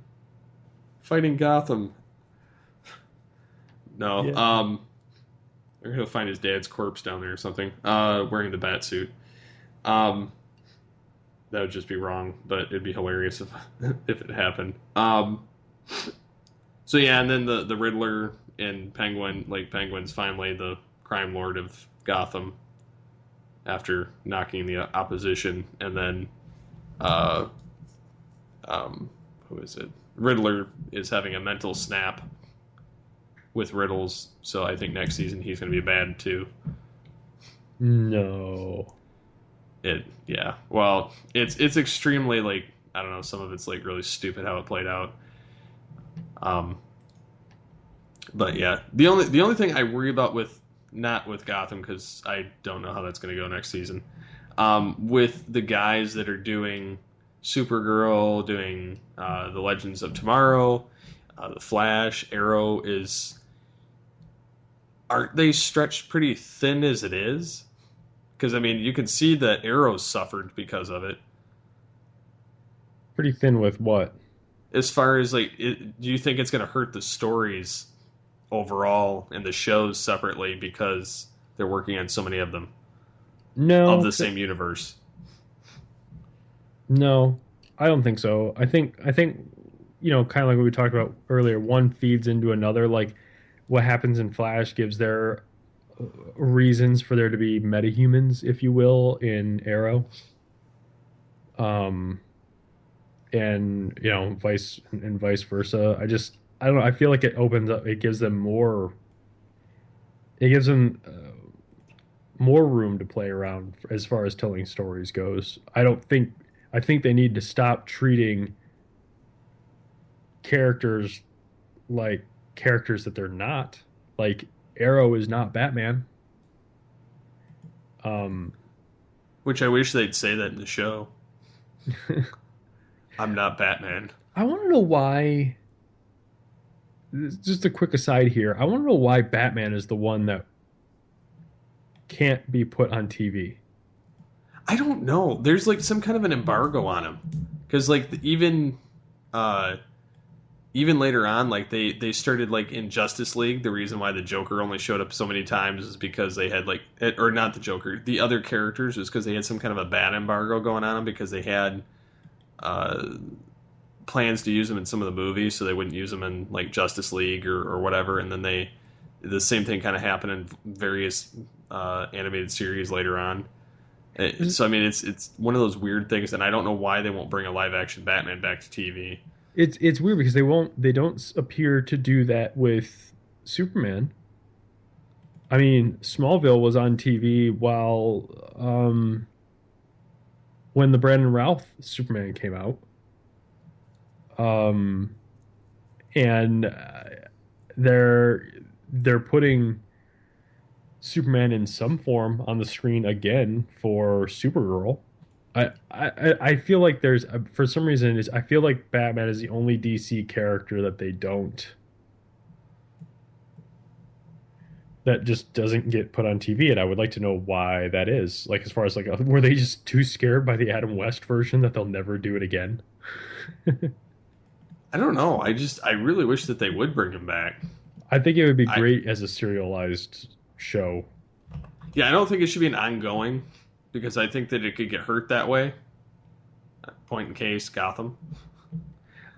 No, Yeah. they're gonna find his dad's corpse down there or something. Wearing the bat suit. Um, that would just be wrong, but it'd be hilarious if if it happened. So yeah, and then the Riddler and Penguin, like Penguin's finally the crime lord of Gotham after knocking the opposition, and then uh, who is it? Riddler is having a mental snap with riddles, so I think next season he's going to be bad too. No. Yeah. Well, it's extremely like I don't know. Some of it's like really stupid how it played out. Um, but yeah, the only thing I worry about with not with Gotham because I don't know how that's going to go next season. With the guys that are doing Supergirl, doing the Legends of Tomorrow, the Flash, Arrow aren't they stretched pretty thin as it is? Because I mean, you can see that Arrow suffered because of it. Pretty thin with what? As far as like, do you think it's going to hurt the stories overall and the shows separately because they're working on so many of them of No. the same universe? No. I don't think so. I think kind of like what we talked about earlier, one feeds into another. Like what happens in Flash gives their reasons for there to be metahumans, if you will, in Arrow. Um, and vice versa. I don't know. I feel like it opens up. It gives them more. It gives them more room to play around as far as telling stories goes. I don't think. I think they need to stop treating characters like characters that they're not. Like Arrow is not Batman. Um, Which I wish they'd say that in the show. I'm not Batman. I want to know why. Just a quick aside here. I want to know why Batman is the one that can't be put on TV. I don't know. There's like some kind of an embargo on him because like uh, even later on, like they started like in Justice League. The reason why the Joker only showed up so many times is because they had like, or not the Joker, the other characters, is because they had some kind of a bad embargo going on them because they had uh, plans to use them in some of the movies, so they wouldn't use them in like Justice League or whatever. And then the same thing kind of happened in various animated series later on. So I mean, it's one of those weird things, and I don't know why they won't bring a live action Batman back to TV. It's weird because they don't appear to do that with Superman. I mean, Smallville was on TV while when the Brandon Routh Superman came out. Um, and they're putting Superman in some form on the screen again for Supergirl. I feel like there's for some reason I feel like Batman is the only DC character that just doesn't get put on TV, and I would like to know why that is. Like as far as like were they just too scared by the Adam West version that they'll never do it again? I don't know. I really wish that they would bring him back. I think it would be great as a serialized show. Yeah, I don't think it should be an ongoing because I think that it could get hurt that way. Point in case, Gotham.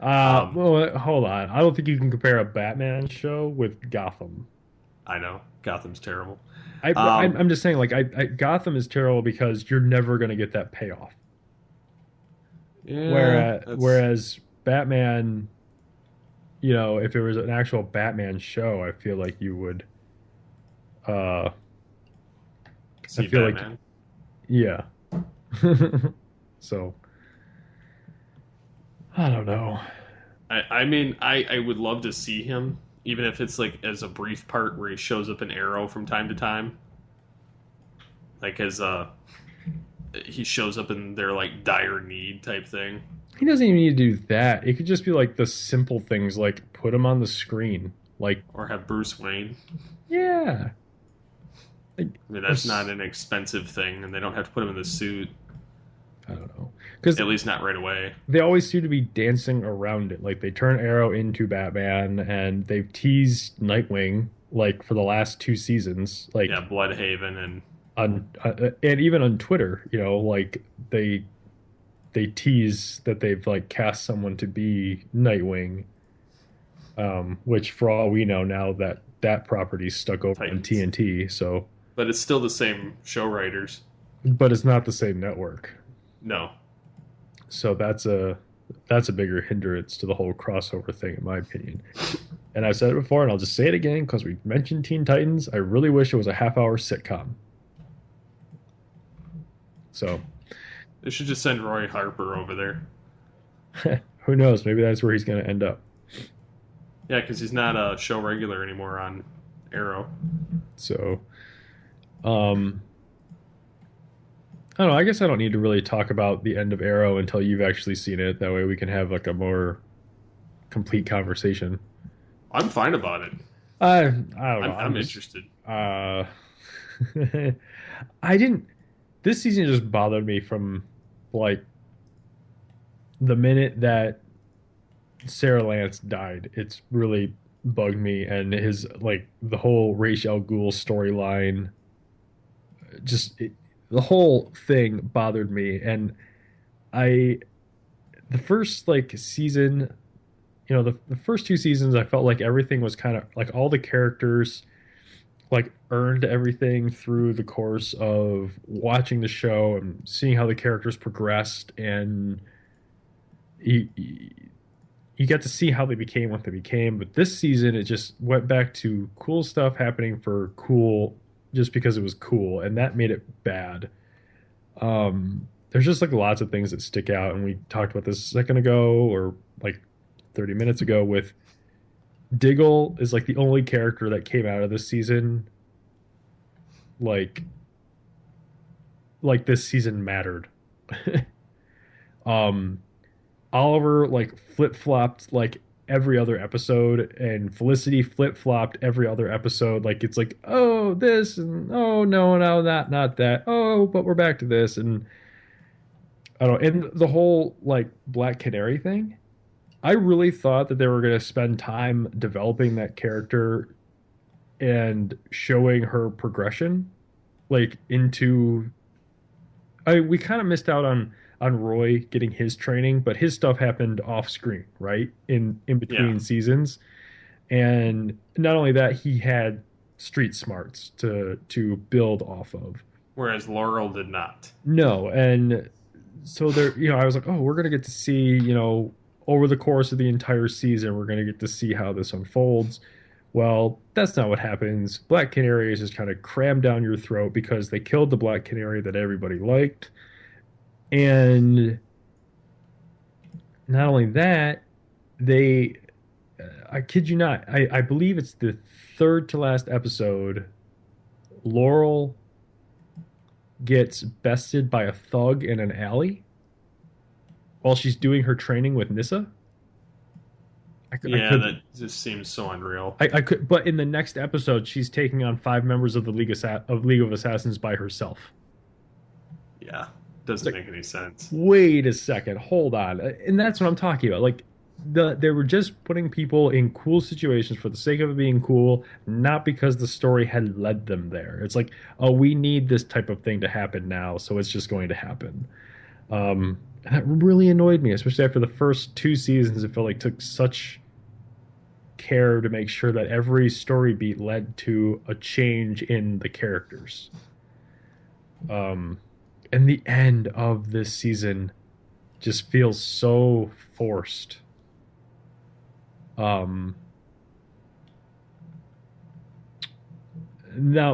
Well, hold on. I don't think you can compare a Batman show with Gotham. I know Gotham's terrible. I'm just saying, like, Gotham is terrible because you're never going to get that payoff. Yeah, Whereas Batman, if it was an actual Batman show, I feel like you would. see I feel Batman. like, yeah. So, I don't know. I mean, I would love to see him, even if it's like as a brief part where he shows up in Arrow from time to time. Like as he shows up in their like dire need type thing. He doesn't even need to do that. It could just be like the simple things, like put him on the screen, like Or have Bruce Wayne. yeah. I mean, that's not an expensive thing, and they don't have to put him in the suit, I don't know, because at least not right away. they always seem to be dancing around it. Like they turn Arrow into Batman, and they've teased Nightwing like for the last two seasons. Like Yeah, Bloodhaven and and even on Twitter, like they tease that they've like cast someone to be Nightwing, which for all we know now that property's stuck over on Titans. TNT. So, but it's still the same show writers. but it's not the same network. No. So that's a bigger hindrance to the whole crossover thing, in my opinion. And I've said it before, and I'll just say it again because we mentioned Teen Titans. I really wish it was a half-hour sitcom. So, They should just send Roy Harper over there. who knows? Maybe that's where he's going to end up. Yeah, because he's not a show regular anymore on Arrow. So, I don't know. I guess I don't need to really talk about the end of Arrow until you've actually seen it. That way we can have like a more complete conversation. I'm fine about it. I don't know. I'm interested. I didn't. This season just bothered me from like the minute that Sarah Lance died. It's really bugged me, and his like the whole Ra's al Ghul storyline, the whole thing bothered me. And the first like season, the first two seasons, I felt like everything was kind of like all the characters like earned everything through the course of watching the show and seeing how the characters progressed, and you get to see how they became what they became. But this season, it just went back to cool stuff happening for cool just because it was cool, and that made it bad. There's just like lots of things that stick out, and we talked about this a second ago or like 30 minutes ago with Diggle is like the only character that came out of this season like this season mattered. um Oliver like flip-flopped like every other episode, and Felicity flip-flopped every other episode. Like it's like, oh, this, and oh no, not that. Oh, but we're back to this. And I don't know. And the whole like Black Canary thing, I really thought that they were going to spend time developing that character and showing her progression, like into. We kind of missed out on Roy getting his training, but his stuff happened off screen, right? In between seasons. And not only that, he had street smarts to build off of. Whereas Laurel did not. No, and so there, I was like, oh, we're gonna get to see, over the course of the entire season, we're gonna get to see how this unfolds. Well, that's not what happens. Black Canary is just kind of crammed down your throat because they killed the Black Canary that everybody liked. And not only that, I kid you not, I believe it's the third to last episode, Laurel gets bested by a thug in an alley while she's doing her training with Nyssa. That just seems so unreal. I could, but in the next episode, she's taking on 5 members of the League of Assassins by herself. Yeah, doesn't make any sense. Wait a second, hold on, and that's what I'm talking about. Like, they were just putting people in cool situations for the sake of it being cool, not because the story had led them there. It's like, oh, we need this type of thing to happen now, so it's just going to happen. And that really annoyed me, especially after the first 2 seasons. It felt like took such care to make sure that every story beat led to a change in the characters. And the end of this season just feels so forced. Now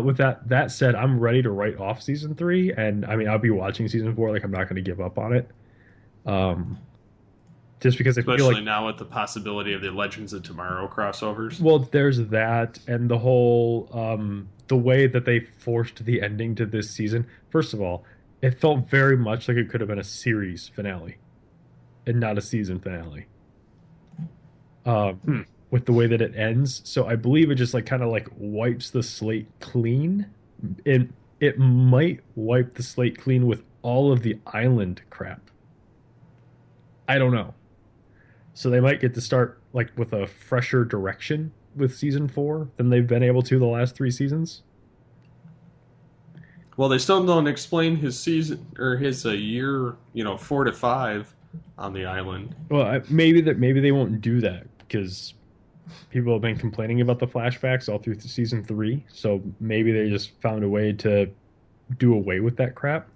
with that said, I'm ready to write off season 3, and I mean I'll be watching season 4. Like, I'm not going to give up on it. Just because I feel like now with the possibility of the Legends of Tomorrow crossovers. Well, there's that, and the whole the way that they forced the ending to this season. First of all, it felt very much like it could have been a series finale and not a season finale. With the way that it ends. So I believe it just like kind of like wipes the slate clean it might wipe the slate clean with all of the island crap. I don't know. So they might get to start like with a fresher direction with season 4 than they've been able to the last 3 seasons. Well, they still don't explain his season or his year, 4 to 5 on the island. Well, maybe they won't do that because people have been complaining about the flashbacks all through season 3. So maybe they just found a way to do away with that crap.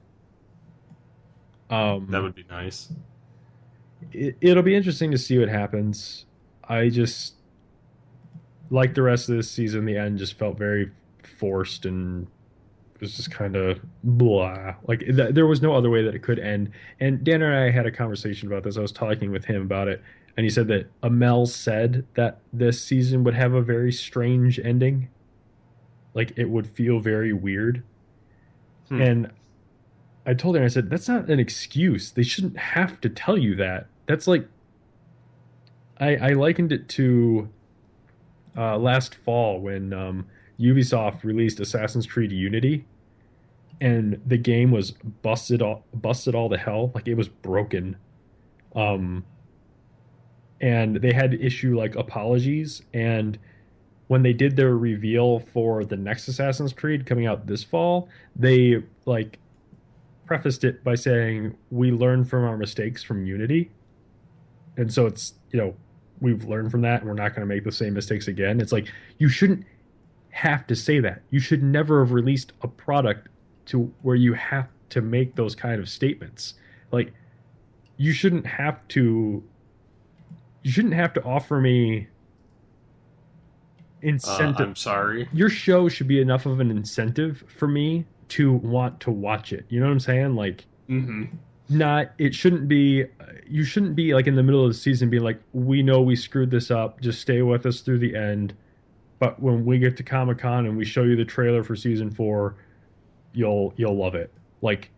That would be nice. It'll be interesting to see what happens. I just, like the rest of this season, the end just felt very forced and was just kind of blah. Like there was no other way that it could end. And Dan and I had a conversation about this. I was talking with him about it, and he said that Amel said that this season would have a very strange ending. Like it would feel very weird. And I told him, I said, that's not an excuse. They shouldn't have to tell you that. That's like, I likened it to last fall when Ubisoft released Assassin's Creed Unity, and the game was busted all to hell. Like it was broken. And they had to issue like apologies. And when they did their reveal for the next Assassin's Creed coming out this fall, they like prefaced it by saying, we learned from our mistakes from Unity. And so it's, we've learned from that and we're not going to make the same mistakes again. It's like, you shouldn't have to say that. You should never have released a product to where you have to make those kind of statements. Like, you shouldn't have to offer me incentive. I'm sorry. Your show should be enough of an incentive for me to want to watch it. You know what I'm saying? Like, it shouldn't be, you shouldn't be like in the middle of the season being like, we know we screwed this up. Just stay with us through the end. But when we get to Comic-Con and we show you the trailer for season 4, you'll love it. Like,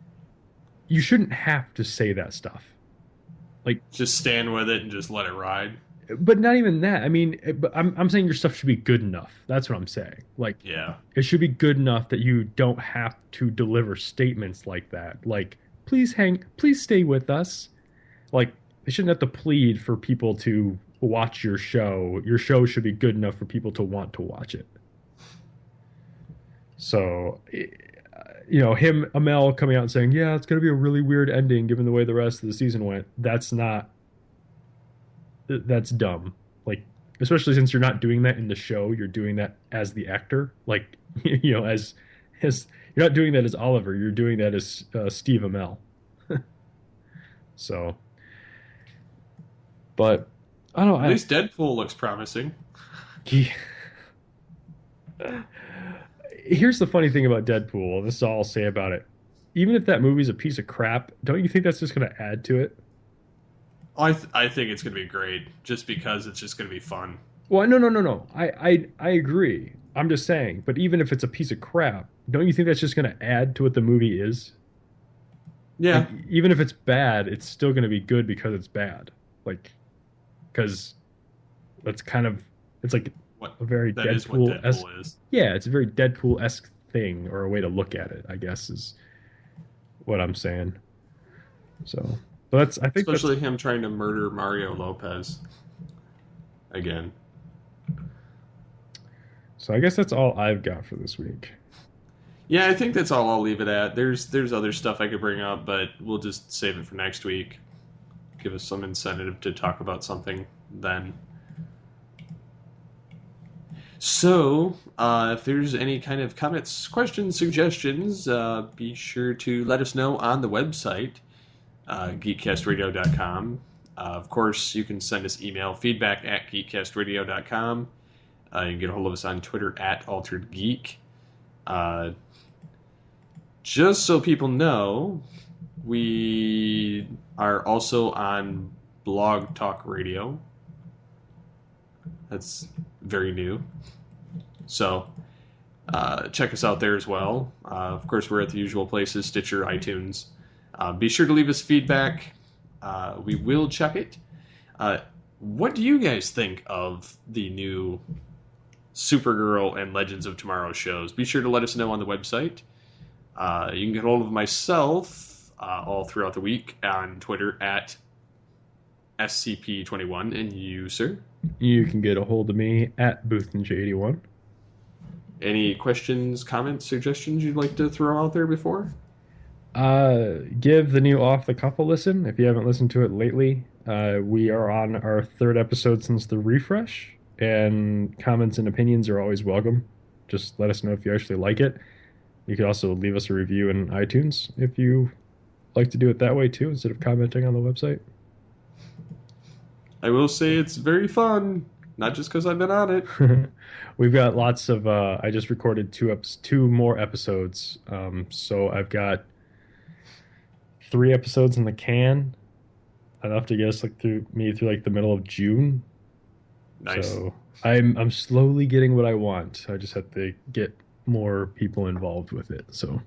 you shouldn't have to say that stuff. Like, just stand with it and just let it ride. But not even that. I mean, I'm saying your stuff should be good enough. That's what I'm saying. Like, yeah, it should be good enough that you don't have to deliver statements like that. Like, please stay with us. Like, they shouldn't have to plead for people to watch your show. Your show should be good enough for people to want to watch it. So, Amel coming out and saying, yeah, it's going to be a really weird ending given the way the rest of the season went. That's dumb. Like, especially since you're not doing that in the show, you're doing that as the actor. Like, as you're not doing that as Oliver, you're doing that as Steve Amell. So, but I don't know. At least Deadpool looks promising. Here's the funny thing about Deadpool. This is all I'll say about it. Even if that movie's a piece of crap, don't you think that's just going to add to it? I think it's going to be great, just because it's just going to be fun. Well, no. I agree. I'm just saying. But even if it's a piece of crap, don't you think that's just going to add to what the movie is? Yeah. Like, even if it's bad, it's still going to be good because it's bad. Like, because that's kind of, it's like a very Deadpool-esque. Yeah, it's a very Deadpool-esque thing, or a way to look at it, I guess, is what I'm saying. So, but I think especially him trying to murder Mario Lopez again. So I guess that's all I've got for this week. Yeah, I think that's all I'll leave it at. There's other stuff I could bring up, but we'll just save it for next week. Give us some incentive to talk about something then. So, if there's any kind of comments, questions, suggestions, be sure to let us know on the website, geekcastradio.com. Of course, you can send us email, feedback@geekcastradio.com. You can get a hold of us on Twitter @Altered Geek. Just so people know, we are also on Blog Talk Radio. That's very new. So check us out there as well. Of course, we're at the usual places, Stitcher, iTunes. Be sure to leave us feedback. We will check it. What do you guys think of the new Supergirl and Legends of Tomorrow shows. Be sure to let us know on the website. You can get hold of myself all throughout the week on Twitter at SCP21. And you, sir? You can get a hold of me at BoothenJ81. Any questions, comments, suggestions you'd like to throw out there before? Give the new Off the Cuff a listen if you haven't listened to it lately. We are on our third episode since the refresh, and comments and opinions are always welcome. Just let us know if you actually like it. You could also leave us a review in iTunes if you like to do it that way too, instead of commenting on the website. I will say it's very fun, not just because I've been on it. We've got lots of. I just recorded two more episodes, so I've got 3 episodes in the can. Enough to get us through like the middle of June. Nice. So I'm slowly getting what I want. I just have to get more people involved with it. So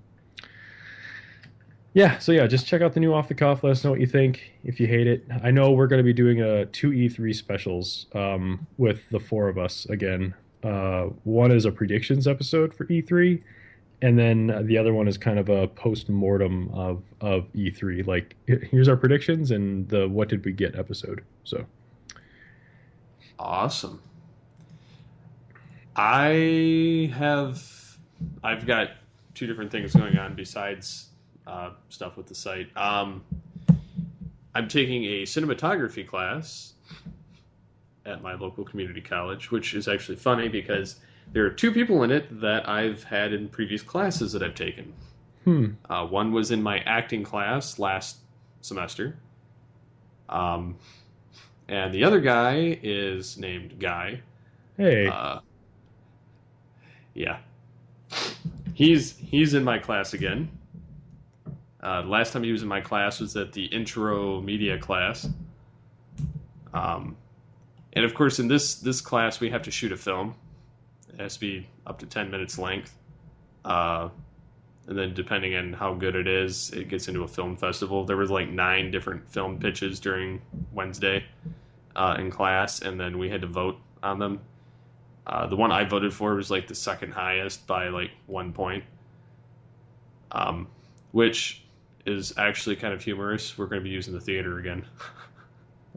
yeah, just check out the new Off the Cuff. Let us know what you think. If you hate it, I know we're going to be doing 2 E3 specials with the 4 of us again. One is a predictions episode for E3, and then the other one is kind of a post-mortem of E3. Like, here's our predictions and the what did we get episode. So awesome. I've got 2 different things going on besides stuff with the site. I'm taking a cinematography class at my local community college, which is actually funny because there are 2 people in it that I've had in previous classes that I've taken. One was in my acting class last semester. And the other guy is named Guy. hey, Yeah. He's in my class again. Last time he was in my class was at the intro media class. And of course, in this class, we have to shoot a film. It has to be up to 10 minutes length. And then depending on how good it is, it gets into a film festival. There was like 9 different film pitches during Wednesday in class, and then we had to vote on them. The one I voted for was like the second highest by like 1 point, which is actually kind of humorous. We're going to be using the theater again.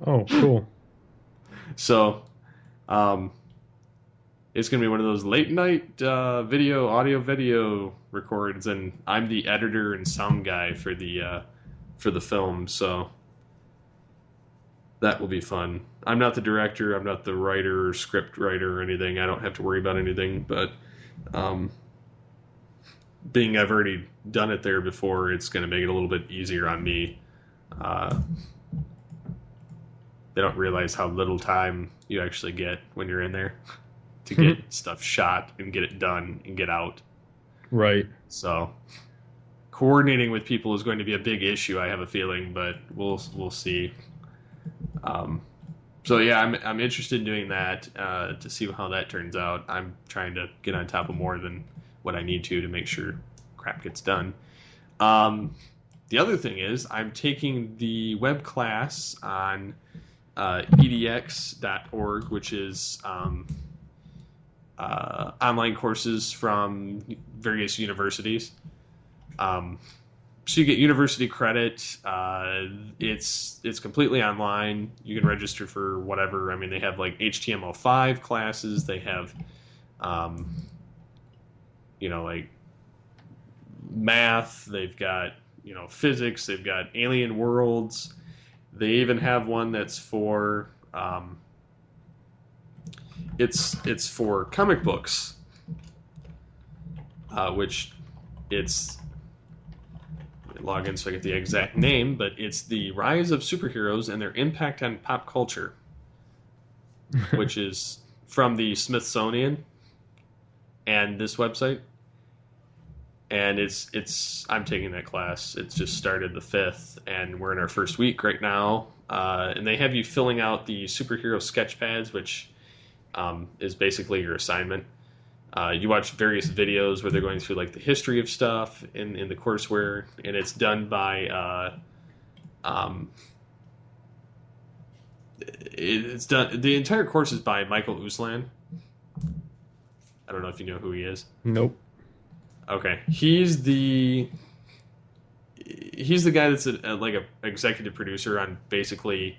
oh, cool. So, it's going to be one of those late night audio video records, and I'm the editor and sound guy for the film. So that will be fun. I'm not the director. I'm not the writer or script writer or anything. I don't have to worry about anything. But being I've already done it there before, it's going to make it a little bit easier on me. They don't realize how little time you actually get when you're in there to get stuff shot and get it done and get out. Right. So coordinating with people is going to be a big issue, I have a feeling, but we'll see. So yeah, I'm interested in doing that to see how that turns out. I'm trying to get on top of more than what I need to make sure crap gets done. The other thing is I'm taking the web class on edx.org, which is online courses from various universities. So you get university credit. It's completely online. You can register for whatever. I mean, they have like HTML5 classes. They have, like math. They've got, physics. They've got alien worlds. They even have one that's for, it's for comic books, which it's, log in so I get the exact name, but it's the rise of superheroes and their impact on pop culture, which is from the Smithsonian and this website. And I'm taking that class. It's just started the 5th, and we're in our first week right now. And they have you filling out the superhero sketch pads, which is basically your assignment. You watch various videos where they're going through like the history of stuff in the courseware, and it's done by the entire course is by Michael Uslan, I don't know if you know who he is. Nope. Okay, he's the guy that's like a executive producer on basically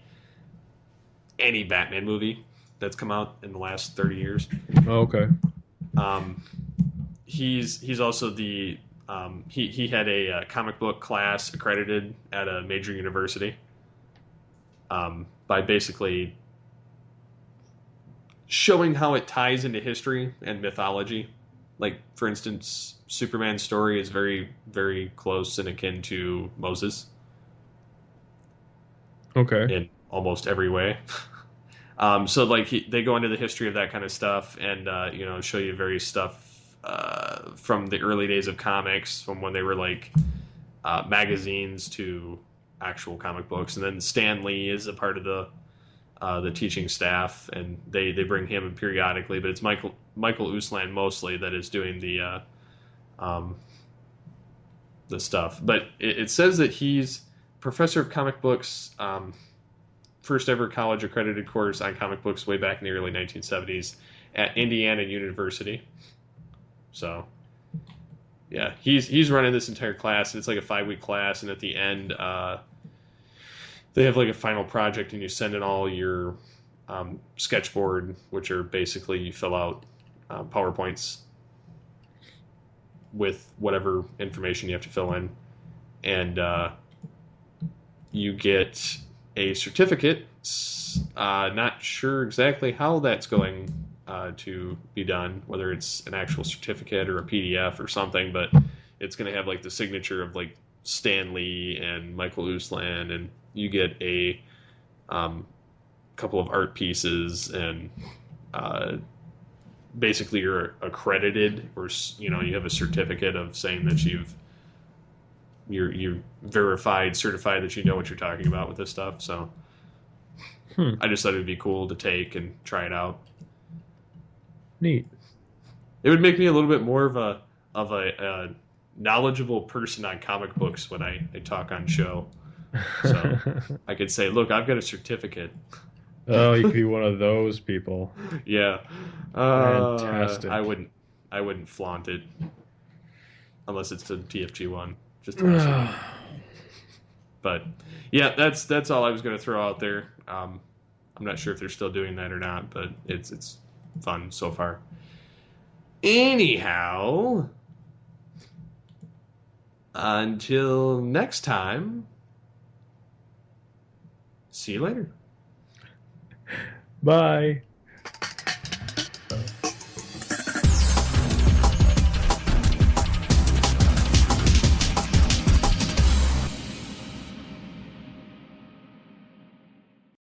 any Batman movie that's come out in the last 30 years. Oh, okay. He's also the he had a comic book class accredited at a major university by basically showing how it ties into history and mythology. Like, for instance, Superman's story is very, very close and akin to Moses Okay. in almost every way. So, like, they go into the history of that kind of stuff and, show you various stuff from the early days of comics, from when they were, like, magazines to actual comic books. And then Stan Lee is a part of the teaching staff, and they bring him in periodically, but it's Michael Uslan mostly that is doing the stuff. But it says that he's professor of comic books, first ever college accredited course on comic books way back in the early 1970s at Indiana University. So yeah, he's running this entire class, and it's like a 5-week class, and at the end they have like a final project, and you send in all your sketchboard, which are basically you fill out PowerPoints with whatever information you have to fill in, and you get a certificate. Not sure exactly how that's going to be done, whether it's an actual certificate or a PDF or something, but it's going to have like the signature of like Stan Lee and Michael Uslan, and you get a couple of art pieces, and basically you're accredited, or you have a certificate of saying that you're verified, certified that you know what you're talking about with this stuff. So I just thought it would be cool to take and try it out. Neat. It would make me a little bit more of a knowledgeable person on comic books when I talk on show. So I could say, look, I've got a certificate. Oh, you could be one of those people. Yeah. Fantastic. I wouldn't flaunt it unless it's the TFG one. Just but yeah, that's all I was going to throw out there. I'm not sure if they're still doing that or not, but it's fun so far. Anyhow, until next time, see you later. Bye.